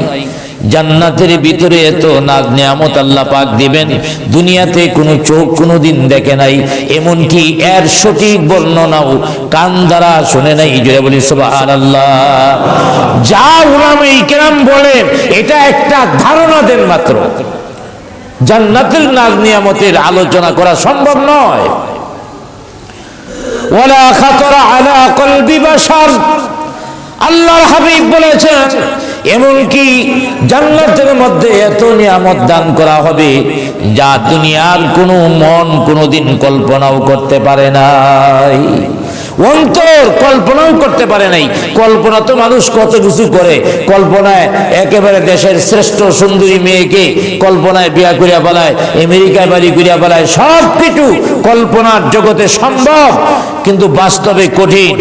জান্নাতের ভিতরে এত নাজ নিয়ামত আল্লাহ পাক দিবেন, দুনিয়াতে কোনো চোখ কোনোদিন দেখে নাই, এমনকি এর সঠিক বর্ণনাও কান দ্বারা শুনে নাই। জোরে বলি সুবহানাল্লাহ। যা উলামায়ে কেরাম বলেন এটা একটা ধারণা দেন মাত্র, জান্নাতের নাজ নিয়ামতের আলোচনা করা সম্ভব নয়। ওয়ালা খাতরা আলা কলবি বাশার, আল্লাহর হাবিব বলেছেন এমনকি জান্নাতের মধ্যে এত নিয়ামত দান করা হবে যা দুনিয়ার কোনো মন কোনোদিন কল্পনাও করতে পারে নাই, অন্তর কল্পনাও করতে পারে নাই। কল্পনা তো মানুষ কত কিছু করে, কল্পনায় একেবারে দেশের শ্রেষ্ঠ সুন্দরী মেয়েকে কল্পনায় বিয়া করিয়া ফেলায়, আমেরিকায় বাড়ি করিয়া ফেলায়, সব কিছু কল্পনার জগতে সম্ভব, কিন্তু বাস্তবে কঠিন।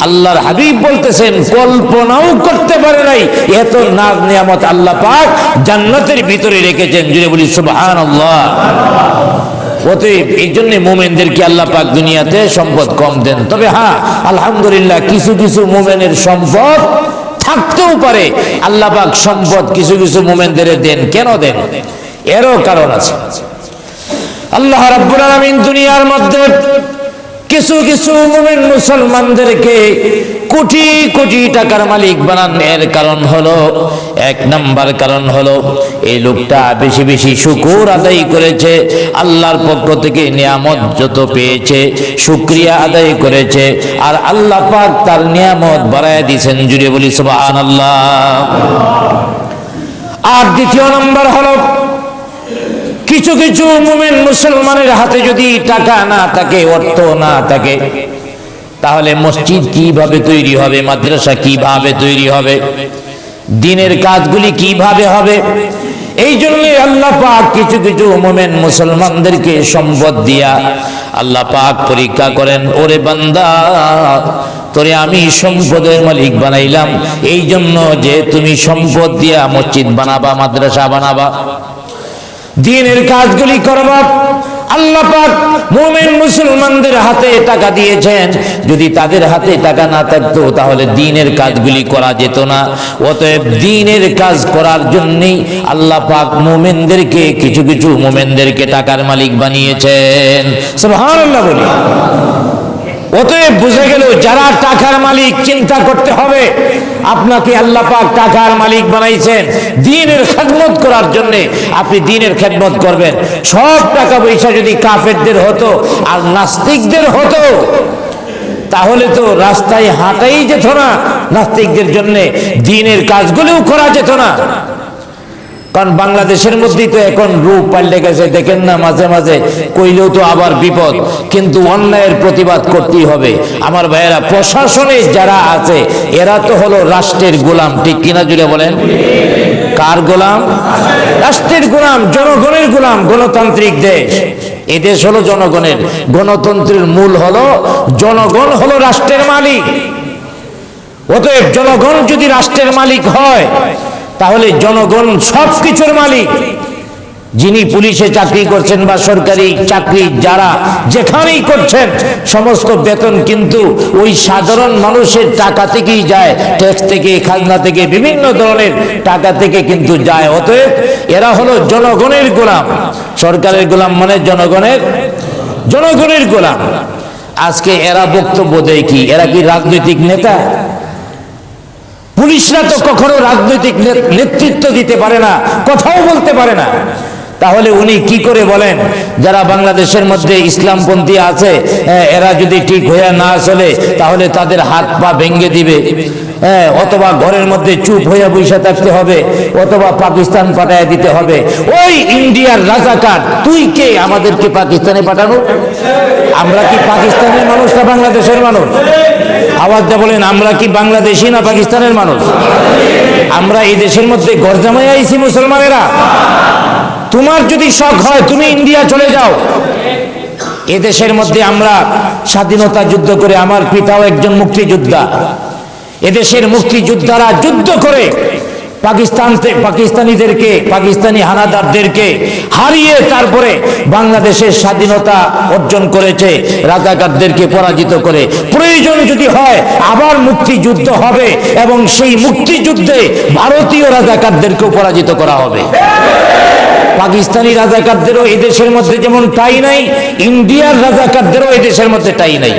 আল্লাহর হাবিব বলতেছেন কল্পনাও করতে পারে নাই এত নাজ নিয়ামত আল্লাহ পাক জান্নাতের ভিতরে রেখেছেন। জুড়ে বলি সুবহানাল্লাহ। অতএব এই জন্য মোমেনদেরকে আল্লাহ পাক দুনিয়াতে সম্পদ কম দেন। তবে হ্যাঁ, আলহামদুলিল্লাহ কিছু কিছু মোমেনের সম্পদ থাকতেও পারে, আল্লাহ পাক সম্পদ কিছু কিছু মোমেনদের দেন। কেন দেন? এরও কারণ আছে। আল্লাহ রাব্বুল আলামিন দুনিয়ার মধ্যে কিছু কিছু মুমিন মুসলমানদেরকে কোটি কোটি টাকার মালিক বানান। এর কারণ হলো, এক নাম্বার কারণ হলো এই লোকটা বেশি বেশি শুকর আদায় করেছে, আল্লাহর পক্ষ থেকে নিয়ামত যত পেয়েছে শুকরিয়া আদায় করেছে, আর আল্লাহ পাক তার নিয়ামত বাড়ায় দিয়েছেন। জুড়ে বলি সুবহানাল্লাহ। আর দ্বিতীয় নাম্বার হলো কিছু কিছু মুমিন মুসলমানের হাতে যদি টাকা না থাকে, অর্থ না থাকে, তাহলে মসজিদ কিভাবে তৈরি হবে, মাদ্রাসা কিভাবে তৈরি হবে, দ্বীনের কাজগুলি কিভাবে হবে? এই জন্য আল্লাহ পাক কিছু কিছু মুমিন মুসলমানদেরকে সম্পদ দিয়া আল্লাহ পাক পরীক্ষা করেন, ওরে বান্দা তোরে আমি সম্পদের মালিক বানাইলাম এই জন্য যে তুমি সম্পদ দিয়া মসজিদ বানাবা, মাদ্রাসা বানাবা, দ্বীনের কাজগুলি করবা। আল্লাহ পাক মুমিন মুসলমানদের হাতে টাকা দিয়েছেন, যদি তাদের হাতে টাকা না থাকতো তাহলে দ্বীনের কাজগুলি করা যেত না। অতএব দ্বীনের কাজ করার জন্যই আল্লাহ পাক মুমিনদেরকে কিছু কিছু মুমিনদেরকে টাকার মালিক বানিয়েছেন। সুবহানাল্লাহ বলি। অতএব বুঝে গেল যারা টাকার মালিক, চিন্তা করতে হবে আপনাকে আল্লাহ পাক টাকার মালিক বানাইছেন দ্বীনের খেদমত করার জন্য। আপনি দ্বীনের খেদমত করবেন। সব টাকা পয়সা যদি কাফেরদের হতো আর নাস্তিকদের হতো তাহলে তো রাস্তায় হাঁটাই যেত না, নাস্তিকদের জন্য দ্বীনের কাজগুলোও করা যেত না। কারণ বাংলাদেশের মধ্যেই তো এখন রূপ পাল্টে গেছে, দেখেন না, মাঝে মাঝে কইলেও তো আবার বিপদ, কিন্তু অন্যায়ের প্রতিবাদ করতেই হবে। আমার ভাইয়েরা, প্রশাসনে যারা আছে এরা তো হলো রাষ্ট্রের গোলাম, ঠিক কিনা জুড়ে বলেন? কার গোলাম? রাষ্ট্রের গোলাম, জনগণের গোলাম। গণতান্ত্রিক দেশ, এ দেশ হলো জনগণের। গণতন্ত্রের মূল হলো জনগণ হলো রাষ্ট্রের মালিক। অতএব জনগণ যদি রাষ্ট্রের মালিক হয় তাহলে জনগণ সবকিছুর মালিক। যিনি পুলিশে চাকরি করছেন বা সরকারি চাকরি যারা যেখানেই করছেন সমস্ত বেতন কিন্তু ওই সাধারণ মানুষের টাকা থেকেই যায়, ট্যাক্স থেকে, খাজনা থেকে, বিভিন্ন ধরনের টাকা থেকে কিন্তু যায়। অতএব এরা হলো জনগণের গোলাম। সরকারের গোলাম মানে জনগণের গোলাম। আজকে এরা বক্তব্য দেয় কি? এরা কি রাজনৈতিক নেতা? পুলিশরা তো কখনো রাজনৈতিক নেতৃত্ব দিতে পারে না, কথাও বলতে পারে না। তাহলে উনি কি করে বলেন যারা বাংলাদেশের মধ্যে ইসলামপন্থী আছে এরা যদি ঠিক হয়ে না চলে তাহলে তাদের হাত পা ভেঙে দিবে, অথবা ঘরের মধ্যে চুপ হয়ে বসে থাকতে হবে, অথবা পাকিস্তান পাঠায় দিতে হবে। ওই ইন্ডিয়ার রাজাকার, তুই কে আমাদেরকে পাকিস্তানে পাঠানো? আমরা কি পাকিস্তানের মানুষ না বাংলাদেশের মানুষ? আওয়াজ দিয়ে বলেন, আমরা কি বাংলাদেশি না পাকিস্তানের মানুষ? আমরা এই দেশের মধ্যে ঘর জামাই আইছি মুসলমানেরা। তোমার যদি শখ হয় তুমি ইন্ডিয়া চলে যাও। এদেশের মধ্যে আমরা স্বাধীনতা যুদ্ধ করে, আমার পিতাও একজন মুক্তিযোদ্ধা, এদেশের মুক্তিযোদ্ধারা যুদ্ধ করে পাকিস্তানি হানাদারদেরকে হারিয়ে তারপরে বাংলাদেশের স্বাধীনতা অর্জন করেছে, রাজাকারদেরকে পরাজিত করে। প্রয়োজন যদি হয় আবার মুক্তিযুদ্ধ হবে এবং সেই মুক্তিযুদ্ধে ভারতীয় রাজাকারদেরকেও পরাজিত করা হবে। পাকিস্তানি রাজাকারদেরও এই দেশের মধ্যে যেমন ঠাঁই নাই, ইন্ডিয়ার রাজাকারদেরও এই দেশের মধ্যে ঠাঁই নাই।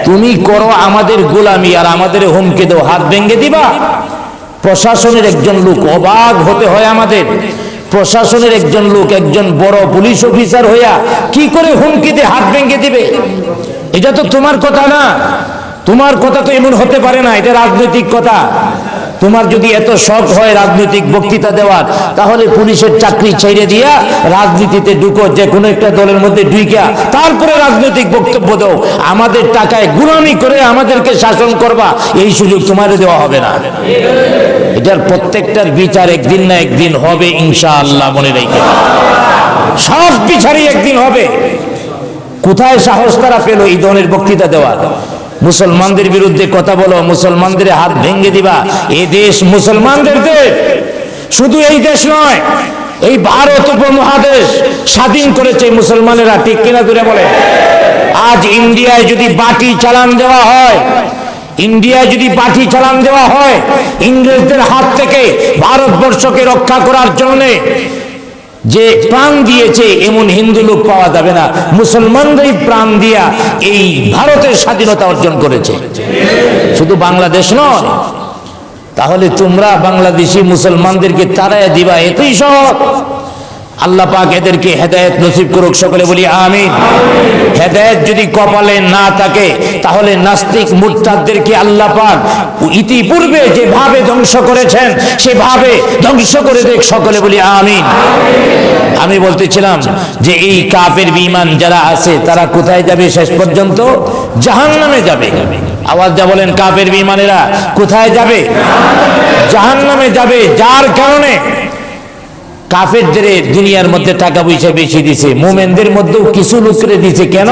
তুমি করো আমাদের গোলামি আর আমাদের হুমকি দাও, হাত ভেঙে দিবা। প্রশাসনের একজন লোক, অবাক হতে হয় আমাদের, প্রশাসনের একজন লোক, একজন বড় পুলিশ অফিসার হইয়া কি করে হুমকি দিয়ে হাত ভেঙে দিবে? এটা তো তোমার কথা না, তোমার কথা তো এমন হতে পারে না, এটা রাজনৈতিক কথা। তোমার যদি এত শখ হয় রাজনৈতিক বক্তৃতা দেওয়ার, তাহলে পুলিশের চাকরি ছেড়ে দিয়া রাজনীতিতে ঢুকো, যে কোনো একটা দলের মধ্যে ঢুইকা তারপরে রাজনৈতিক বক্তব্য দাও। আমাদের টাকায় গুলামি করে আমাদেরকে শাসন করবা, এই সুযোগ তোমার দেওয়া হবে না। এটার প্রত্যেকটার বিচার একদিন না একদিন হবে ইনশাআল্লাহ, মনে রেখে। সব বিচারই একদিন হবে। কোথায় সাহস তারা পেল এই ধরনের বক্তৃতা দেওয়ার? মুসলমানদের বিরুদ্ধে কথা বলো, মুসলমানদের হাত ভেঙে দিবা। এই দেশ মুসলমানদের দেশ। শুধু এই দেশ নয়, এই ভারত উপমহাদেশ স্বাধীন করেছে মুসলমানেরা, ঠিক কিনা দূরে বলে? আজ ইন্ডিয়ায় যদি বাটি চালান দেওয়া হয়, ইন্ডিয়ায় যদি বাটি চালান দেওয়া হয় ইংরেজদের হাত থেকে ভারতবর্ষকে রক্ষা করার জন্যে, যে প্রাণ দিয়েছে এমন হিন্দু লোক পাওয়া যাবে না। মুসলমানরাই প্রাণ দিয়া এই ভারতের স্বাধীনতা অর্জন করেছে, শুধু বাংলাদেশ নয়। তাহলে তোমরা বাংলাদেশি মুসলমানদেরকে তাড়াইয়া দিবা, এতই সহজ। আল্লাহ পাক এদেরকে হেদায়েত নসিব করুক, সকলে বলি আমিন। হেদায়েত যদি কপালে না থাকে তাহলে নাস্তিক মুরতাদদেরকে আল্লাহ পাক ইতিপূর্বে যেভাবে ধ্বংস করেছেন সেভাবে ধ্বংস করে দেখ, সকলে বলি আমিন। আমি বলতেছিলাম যে এই কাফের বিঈমান যারা আছে তারা কোথায় যাবে? শেষ পর্যন্ত জাহান্নামে যাবে। আওয়াজ যা বলেন, কাফের বিঈমানেরা কোথায় যাবে? জাহান্নামে যাবে। যার কারণে কাফেরদের দুনিয়ার মধ্যে টাকা পয়সা বেশি দিছে, মুমিনদের মধ্যেও কিছু লোকরে দিছে। কেন?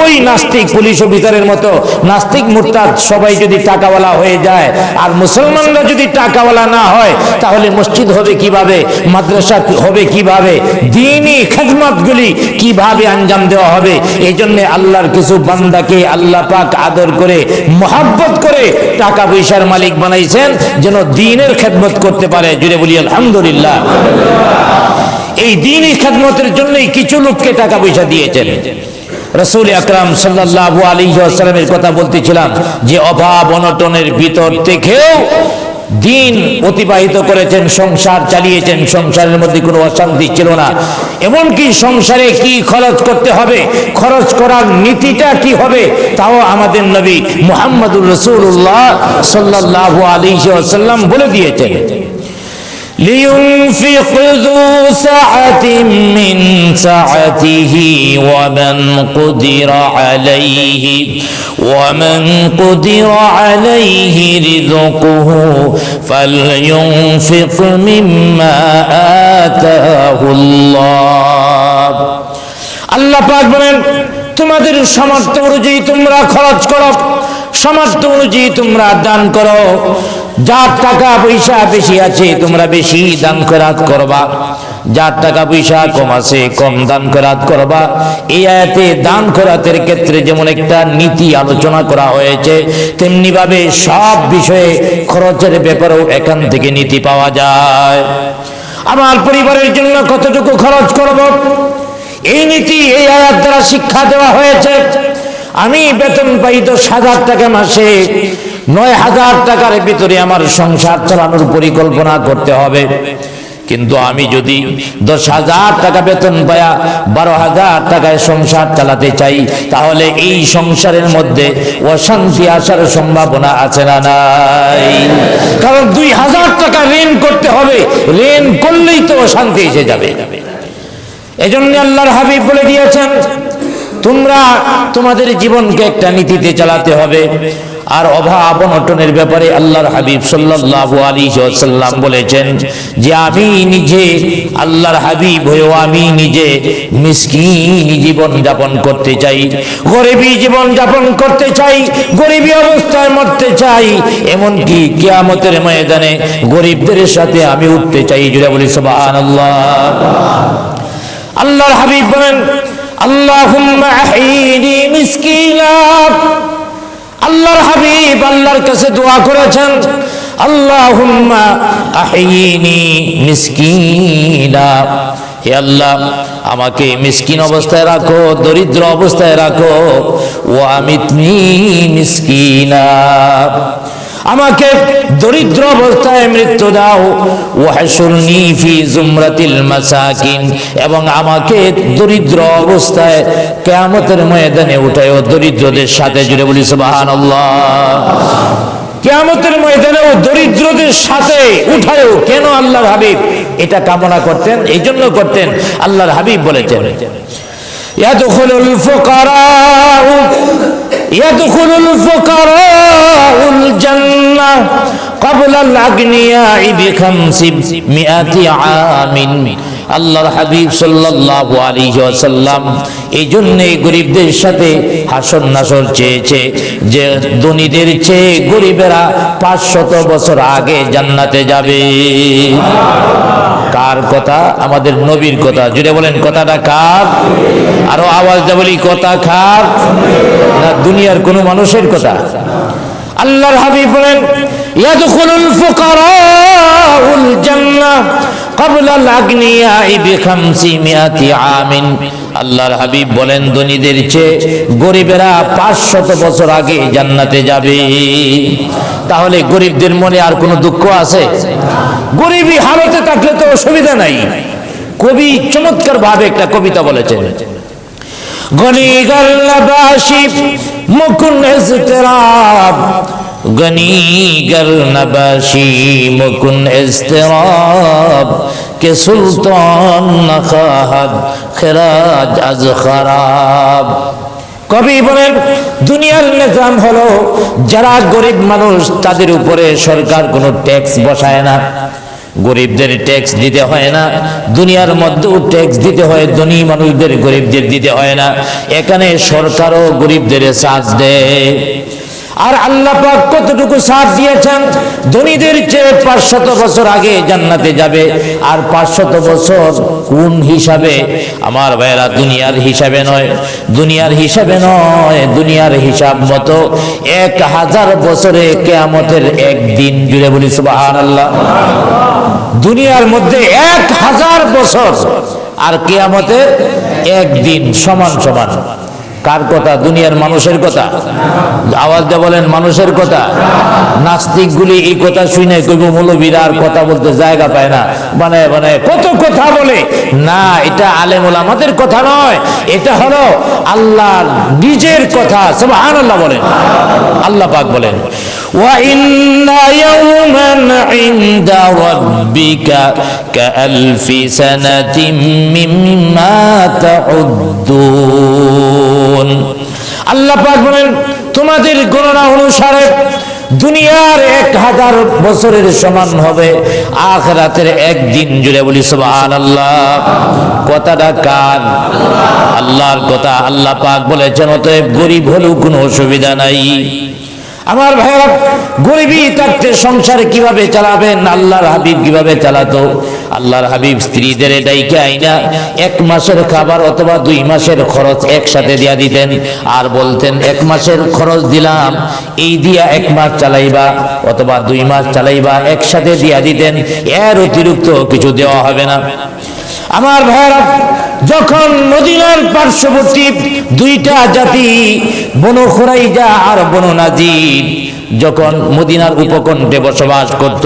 ওই নাস্তিক পুলিশ অফিসারের মতো নাস্তিক মুরতাদ সবাই যদি টাকাওয়ালা হয়ে যায় আর মুসলমানরা যদি টাকাওয়ালা না হয়, তাহলে মসজিদ হবে কিভাবে, মাদ্রাসা হবে কিভাবে, দ্বীনি খেদমতগুলি কিভাবে আঞ্জাম দেওয়া হবে? এই জন্য আল্লাহর কিছু বান্দাকে আল্লাহ পাক আদর করে মহব্বত করে টাকা পয়সার মালিক বানাইছেন, যেন দ্বীনের খেদমত করতে পারে। জুড়ে বলি আলহামদুলিল্লাহ। এই দ্বীনি খেদমতের জন্যই কিছু লোককে টাকা পয়সা দিয়েছেন। রাসূল আকরাম সাল্লাল্লাহু আলাইহি ওয়াসাল্লামের কথা বলতেছিলাম যে অভাব অনটনের ভিতর থেকেও দিন অতিবাহিত করেছেন, সংসার চালিয়েছেন, সংসারের মধ্যে কোনো অশান্তি ছিল না। এমনকি সংসারে কি খরচ করতে হবে, খরচ করার নীতিটা কি হবে, তাও আমাদের নবী মুহাম্মদুর রাসূলুল্লাহ সাল্লাল্লাহু আলাইহি ওয়াসাল্লাম বলে দিয়েছেন। لينفق ذو سعة من سعته ومن قدر عليه رزقه فلينفق مما آتاه الله। আল্লাহ পাক বলেন, তোমাদের সামর্থ্য অনুযায়ী তোমরা খরচ করো, সামর্থ্য অনুযায়ী তোমরা দান করো। যার টাকা পয়সা বেশি আছে তোমরা বেশি দান খয়রাত করবা, যার টাকা পয়সা কম আছে কম দান খয়রাত করবা। এই আয়াতে দান খয়রাতের ক্ষেত্রে যেমন একটা নীতি আলোচনা করা হয়েছে, তেমনি ভাবে সব বিষয়ে খরচের ব্যাপারেও এখান থেকে নীতি পাওয়া যায়। আমার পরিবারের জন্য কতটুকু খরচ করব, এই নীতি এই আয়াত দ্বারা শিক্ষা দেওয়া হয়েছে। আমি বেতন পাই 10,000 টাকা মাসে, 9,000 টাকার ভিতরে আমার সংসার চালানোর পরিকল্পনা করতে হবে। কিন্তু আমি যদি 10,000 টাকা বেতন পায়া 12,000 টাকায় সংসার চালাতে চাই, তাহলে এই সংসারের মধ্যে অশান্তি আসার সম্ভাবনা আছে না নাই? কারণ 2,000 টাকা ঋণ করতে হবে, ঋণ করলেই তো অশান্তি এসে যাবে। এজন্য আল্লাহর হাবিব বলে দিয়েছেন, তোমরা তোমাদের জীবনকে একটা নীতিতে চালাতে হবে। আর অভাব অনটনের ব্যাপারে আল্লাহর হাবিব সাল্লাল্লাহু আলাইহি ওয়াসাল্লাম বলেছেন যে আমি নিজে আল্লাহর হাবিব হয়েও আমি নিজে মিসকিন জীবন যাপন করতে চাই, গরিবী জীবন যাপন করতে চাই, গরিবী অবস্থায় মরতে চাই, এমনকি কিয়ামতের ময়দানে গরিবদের সাথে আমি উঠতে চাই। জুড়ে বলি সুবহানাল্লাহ। আল্লাহর হাবিব বলেন আল্লাহুম্মা আহইনি মিসকিনা। আল্লাহর হাবিব আল্লাহর কাছে দোয়া করেছেন আল্লাহুম্মা আহইনি মিসকিনা, হে আল্লাহ আমাকে মিসকিন অবস্থায় রাখো, দরিদ্র অবস্থায় রাখো। ওয়া আমিতনি মিসকিনা, আমাকে দরিদ্র অবস্থায় মৃত্যু দাও। ওয়াহশুরনি ফি জুমরাতিল মাসাকিন, এবং আমাকে দরিদ্র অবস্থায় কিয়ামতের ময়দানে উঠায়ও দরিদ্রদের সাথে। জুড়ে বলি সুবহানাল্লাহ। কিয়ামতের ময়দানেও দরিদ্রদের সাথে উঠায়ও। কেন আল্লাহর হাবিব এটা কামনা করতেন? এই জন্য করতেন, আল্লাহর হাবিব বলেছেন ইয়াদখুলুল ফুকারাউল জান্নাহ ক্বাবলাল আগনিয়াই বি500 আমিন। আল্লাহর হাবিব সাল্লাল্লাহু আলাইহি ওয়াসাল্লাম এই জন্যে গরিবদের সাথে হাসর নাসর চেয়েছে যে ধনীদের চেয়ে গরিবেরা 500 বছর আগে জান্নাতে যাবে। কার কথা? আমাদের নবীর কথা। জুড়ে বলেন কথাটা কার? আরো আওয়াজ দিয়ে বলি কথা কার? না দুনিয়ার কোন মানুষের কথা? আল্লাহর হাবিব বলেন ইয়াদখুলুল ফুকারাউল জান্নাহ ক্বাবলাল আগনিয়াই বি500 আমিন। আল্লাহর হাবিব বলেন ধনীদের চেয়ে গরিবেরা 500 বছর আগে জান্নাতে যাবে। তাহলে গরিবদের মনে আর কোনো দুঃখ আছে? গরিবী হালতে থাকলে তো অসুবিধা নাই। কবি চমৎকার ভাবে একটা কবিতা বলেছেন, গনিগর নবাশি মুকুন ইজতিরাব, গনিগর নবাশি মুকুন ইজতিরাব কে সুলতান নখাহাদ খেরাজ আজ খারাব। কবি বলেন দুনিয়ার নিজাম হলো যারা গরিব মানুষ তাদের উপরে সরকার কোনো ট্যাক্স বসায় না, গরিবদের ট্যাক্স দিতে হয় না। দুনিয়ার মধ্যেও ট্যাক্স দিতে হয়, ধনী মানুষদের গরিবদের দিতে হয় না। এখানে সরকারও গরিবদের সাথ দেয়। আর আল্লাহ পাক কতটুকু সাথ দিয়েছেন? ধনীদের চেয়ে 500 বছর আগে জান্নাতে যাবে। আর 500 বছর কোন হিসাবে? আমার ভাইরা দুনিয়ার হিসাবে নয়, দুনিয়ার হিসাবে নয়, দুনিয়ার হিসাব মতো 1000 বছরে কিয়ামতের একদিন। জুড়ে বলি সুবহানাল্লাহ। দুনিয়ার মধ্যে 1000 বছর আর কিয়ামতের একদিন সমান সমান। কার কথা? দুনিয়ার মানুষের কথা? আওয়াজ দিয়ে বলেন মানুষের কথা। নাস্তিকগুলি এই কথা শুনে কইব মৌলবীরা আর কথা বলতে জায়গা পায় না, মানে মানে কত কথা বলে। না, এটা আলেম ওলামাদের কথা নয়, এটা হলো আল্লাহর নিজের কথা। সুবহানাল্লাহ বলেন। আল্লাহ পাক বলেন ওয়া ইন্না ইয়াওমান ইনদা রাব্বিকা কাআলফি সানাতিন মিম্মা তাউদ্দুন। আল্লাহ পাক বলেন তোমাদের গণনা অনুসারে দুনিয়ার 1000 বছরের সমান হবে আখিরাতের একদিন। জুড়ে বলি সুবহানাল্লাহ। কথাটা কার? আল্লাহর কথা। আল্লাহ পাক বলেছেন অতএব গরিব হলেও কোনো অসুবিধা নাই। আমার ভাইরা গরিবী থাকতে সংসারে কিভাবে চালাবেন? আল্লাহর হাবিব কিভাবে চালাতো? আল্লাহর হাবিব স্ত্রীদের ডাইকে আইনা 1 মাসের খাবার অথবা 2 মাসের খরচ একসাথে দিয়া দিতেন, আর বলতেন 1 মাসের খরচ দিলাম, এই দিয়া 1 মাস চালাইবা অথবা 2 মাস চালাইবা, একসাথে দিয়া দিতেন। এর অতিরিক্ত কিছু দেওয়া হবে না। আমার ভাইরা যখন মদিনার পার্শ্ববর্তী 2টা জাতি বনু খুরাইজা আর বনু নাজির যখন মদিনার উপকণ্ঠে বসবাস করত,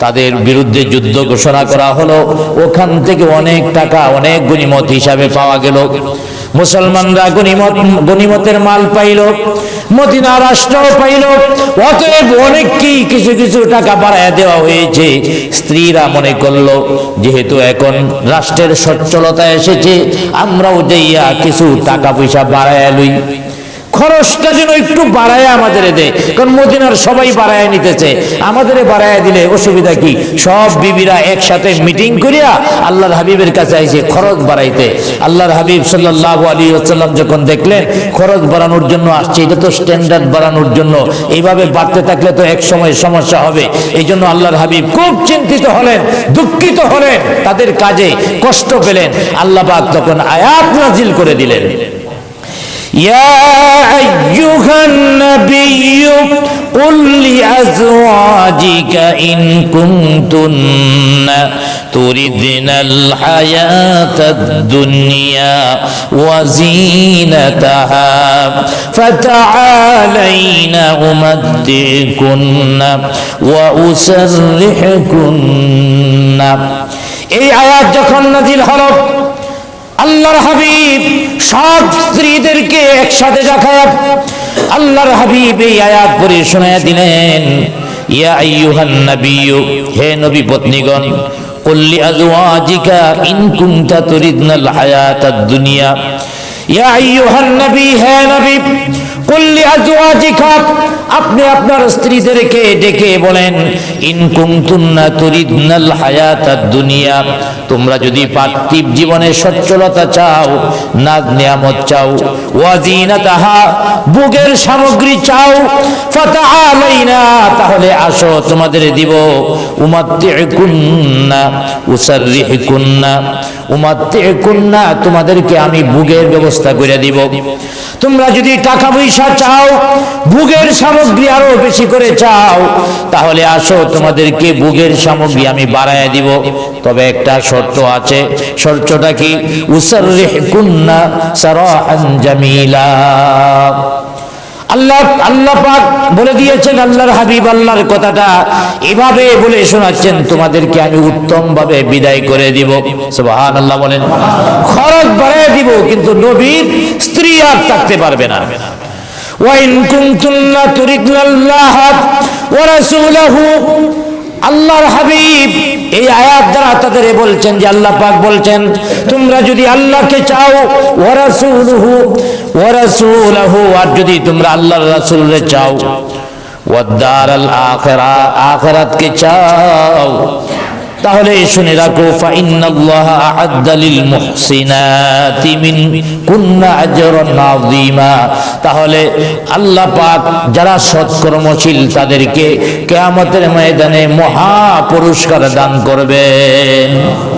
তাদের বিরুদ্ধে যুদ্ধ ঘোষণা করা হলো। ওখান থেকে অনেক টাকা, অনেক গনিমত হিসাবে পাওয়া গেল। মুসলমানরা গনিমতের মাল পাইল, মদিনা রাষ্ট্র পাইল। অতএব অনেককেই কিছু কিছু টাকা বাড়ায় দেওয়া হয়েছে। স্ত্রীরা মনে করলো যেহেতু এখন রাষ্ট্রের সচ্ছলতা এসেছে, আমরাও যাইয়া কিছু টাকা পয়সা বাড়ায় লই। খরচটা যেন একটু বাড়ায় আমাদের দেয়, কারণ মদিনার সবাই বাড়ায় নিতেছে, আমাদের বাড়ায় দিলে অসুবিধা কি? সব বিবিরা একসাথে মিটিং করিয়া আল্লাহর হাবিবের কাছে আইছে খরচ বাড়াইতে। আল্লাহর হাবিব সাল্লাল্লাহু আলাইহি ওয়াসাল্লাম যখন দেখলেন খরচ বাড়ানোর জন্য আসছে, এটা তো স্ট্যান্ডার্ড বাড়ানোর জন্য, এইভাবে বাড়তে থাকলে তো এক সময় সমস্যা হবে। এই জন্য আল্লাহর হাবিব খুব চিন্তিত হলেন, দুঃখিত হলেন, তাদের কাজে কষ্ট পেলেন। আল্লাহ পাক তখন আয়াত নাজিল করে দিলেন, ইয়া আইয়ুহান নাবিয়্যু কুল লিআজওয়াজিকা ইন কুনতুন্না তুরিদনাল হায়াতাদ দুনিয়া ওয়া যিনাতাহা ফাতাআলাইনা উমাত্তিকুন্না ওয়া উসাররিহুকুন্না। এই আয়াত যখন নাজিল হলো, আল্লাহর হাবিব সব স্ত্রীদেরকে একসাথে দেখায় আল্লাহর হাবিব এই আয়াত পড়ে শোনায়া দিলেন, ইয়া আইয়ুহান নাবিয়্যু, হে নবী পত্নীগণ, কুল লিআজওয়াজিকা ইন কুনতা তুরিদনাল হায়াতাদ দুনিয়া, ইয়া আইয়ুহান নবী, হে নবী, কুল লিআজওয়াজিকা, আপনি আপনার স্ত্রীদেরকে ডেকে বলেন, ইন কুনতুন্না তুরিদনাল হায়াতাদ দুনিয়া, তোমরা যদি পার্থিব জীবনে সচ্ছলতা চাও, নাজ নিয়ামত চাও, ওয়া যিনাতাহা, ভোগের সামগ্রী চাও, ফাতাআলাইনা, তাহলে আসো তোমাদের দিব, উমাত্তিকুন্না উসাররিহুকুন্না, উমাত্তিকুন্না, তোমাদেরকে আমি ভোগের ব্যবস্থা করে দিব। তোমরা যদি টাকা পয়সা চাও, ভোগের সামগ্রী আরো বেশি করে চাও, তাহলে আসো তোমাদেরকে ভোগের সামগ্রী আমি বাড়ায় দিব। তবে একটা শর্ত আছে, শর্তটা কি? উসাররিহুকুন্না সারাহান জামিলা। আল্লাহ পাক বলে দিয়েছেন, আল্লাহর হাবিব আল্লাহর কথাটা এভাবে বলে শোনাচ্ছেন, তোমাদেরকে আমি উত্তম ভাবে বিদায় করে দিব। সুবহানাল্লাহ বলেন। খরচ বাড়ায় দিব, কিন্তু নবীর স্ত্রী আর থাকতে পারবে না। ওয়া ইন কুনতুন্না তুরিদনাল্লাহ ওয়া রাসূলাহু, আল্লাহর হাবিব এই আয়াত দ্বারা তাদের বলছেন যে, আল্লাহ পাক বলছেন, তোমরা যদি আল্লাহকে চাও, ওয়া রাসূলুহু, আর যদি তোমরা আল্লাহর রাসূলকে চাও, ওয়াদ দারাল আখিরা, আখিরাতকে চাও, তাহলে শুনে রাখো, ফা ইন্নাল্লাহা আ'আদ্দা লিল মুহসিনাতি মিনকুন্না আজরান আযীমা, তাহলে আল্লাহ পাক যারা সৎকর্মশীল তাদেরকে কিয়ামতের ময়দানে মহা পুরস্কার দান করবেন।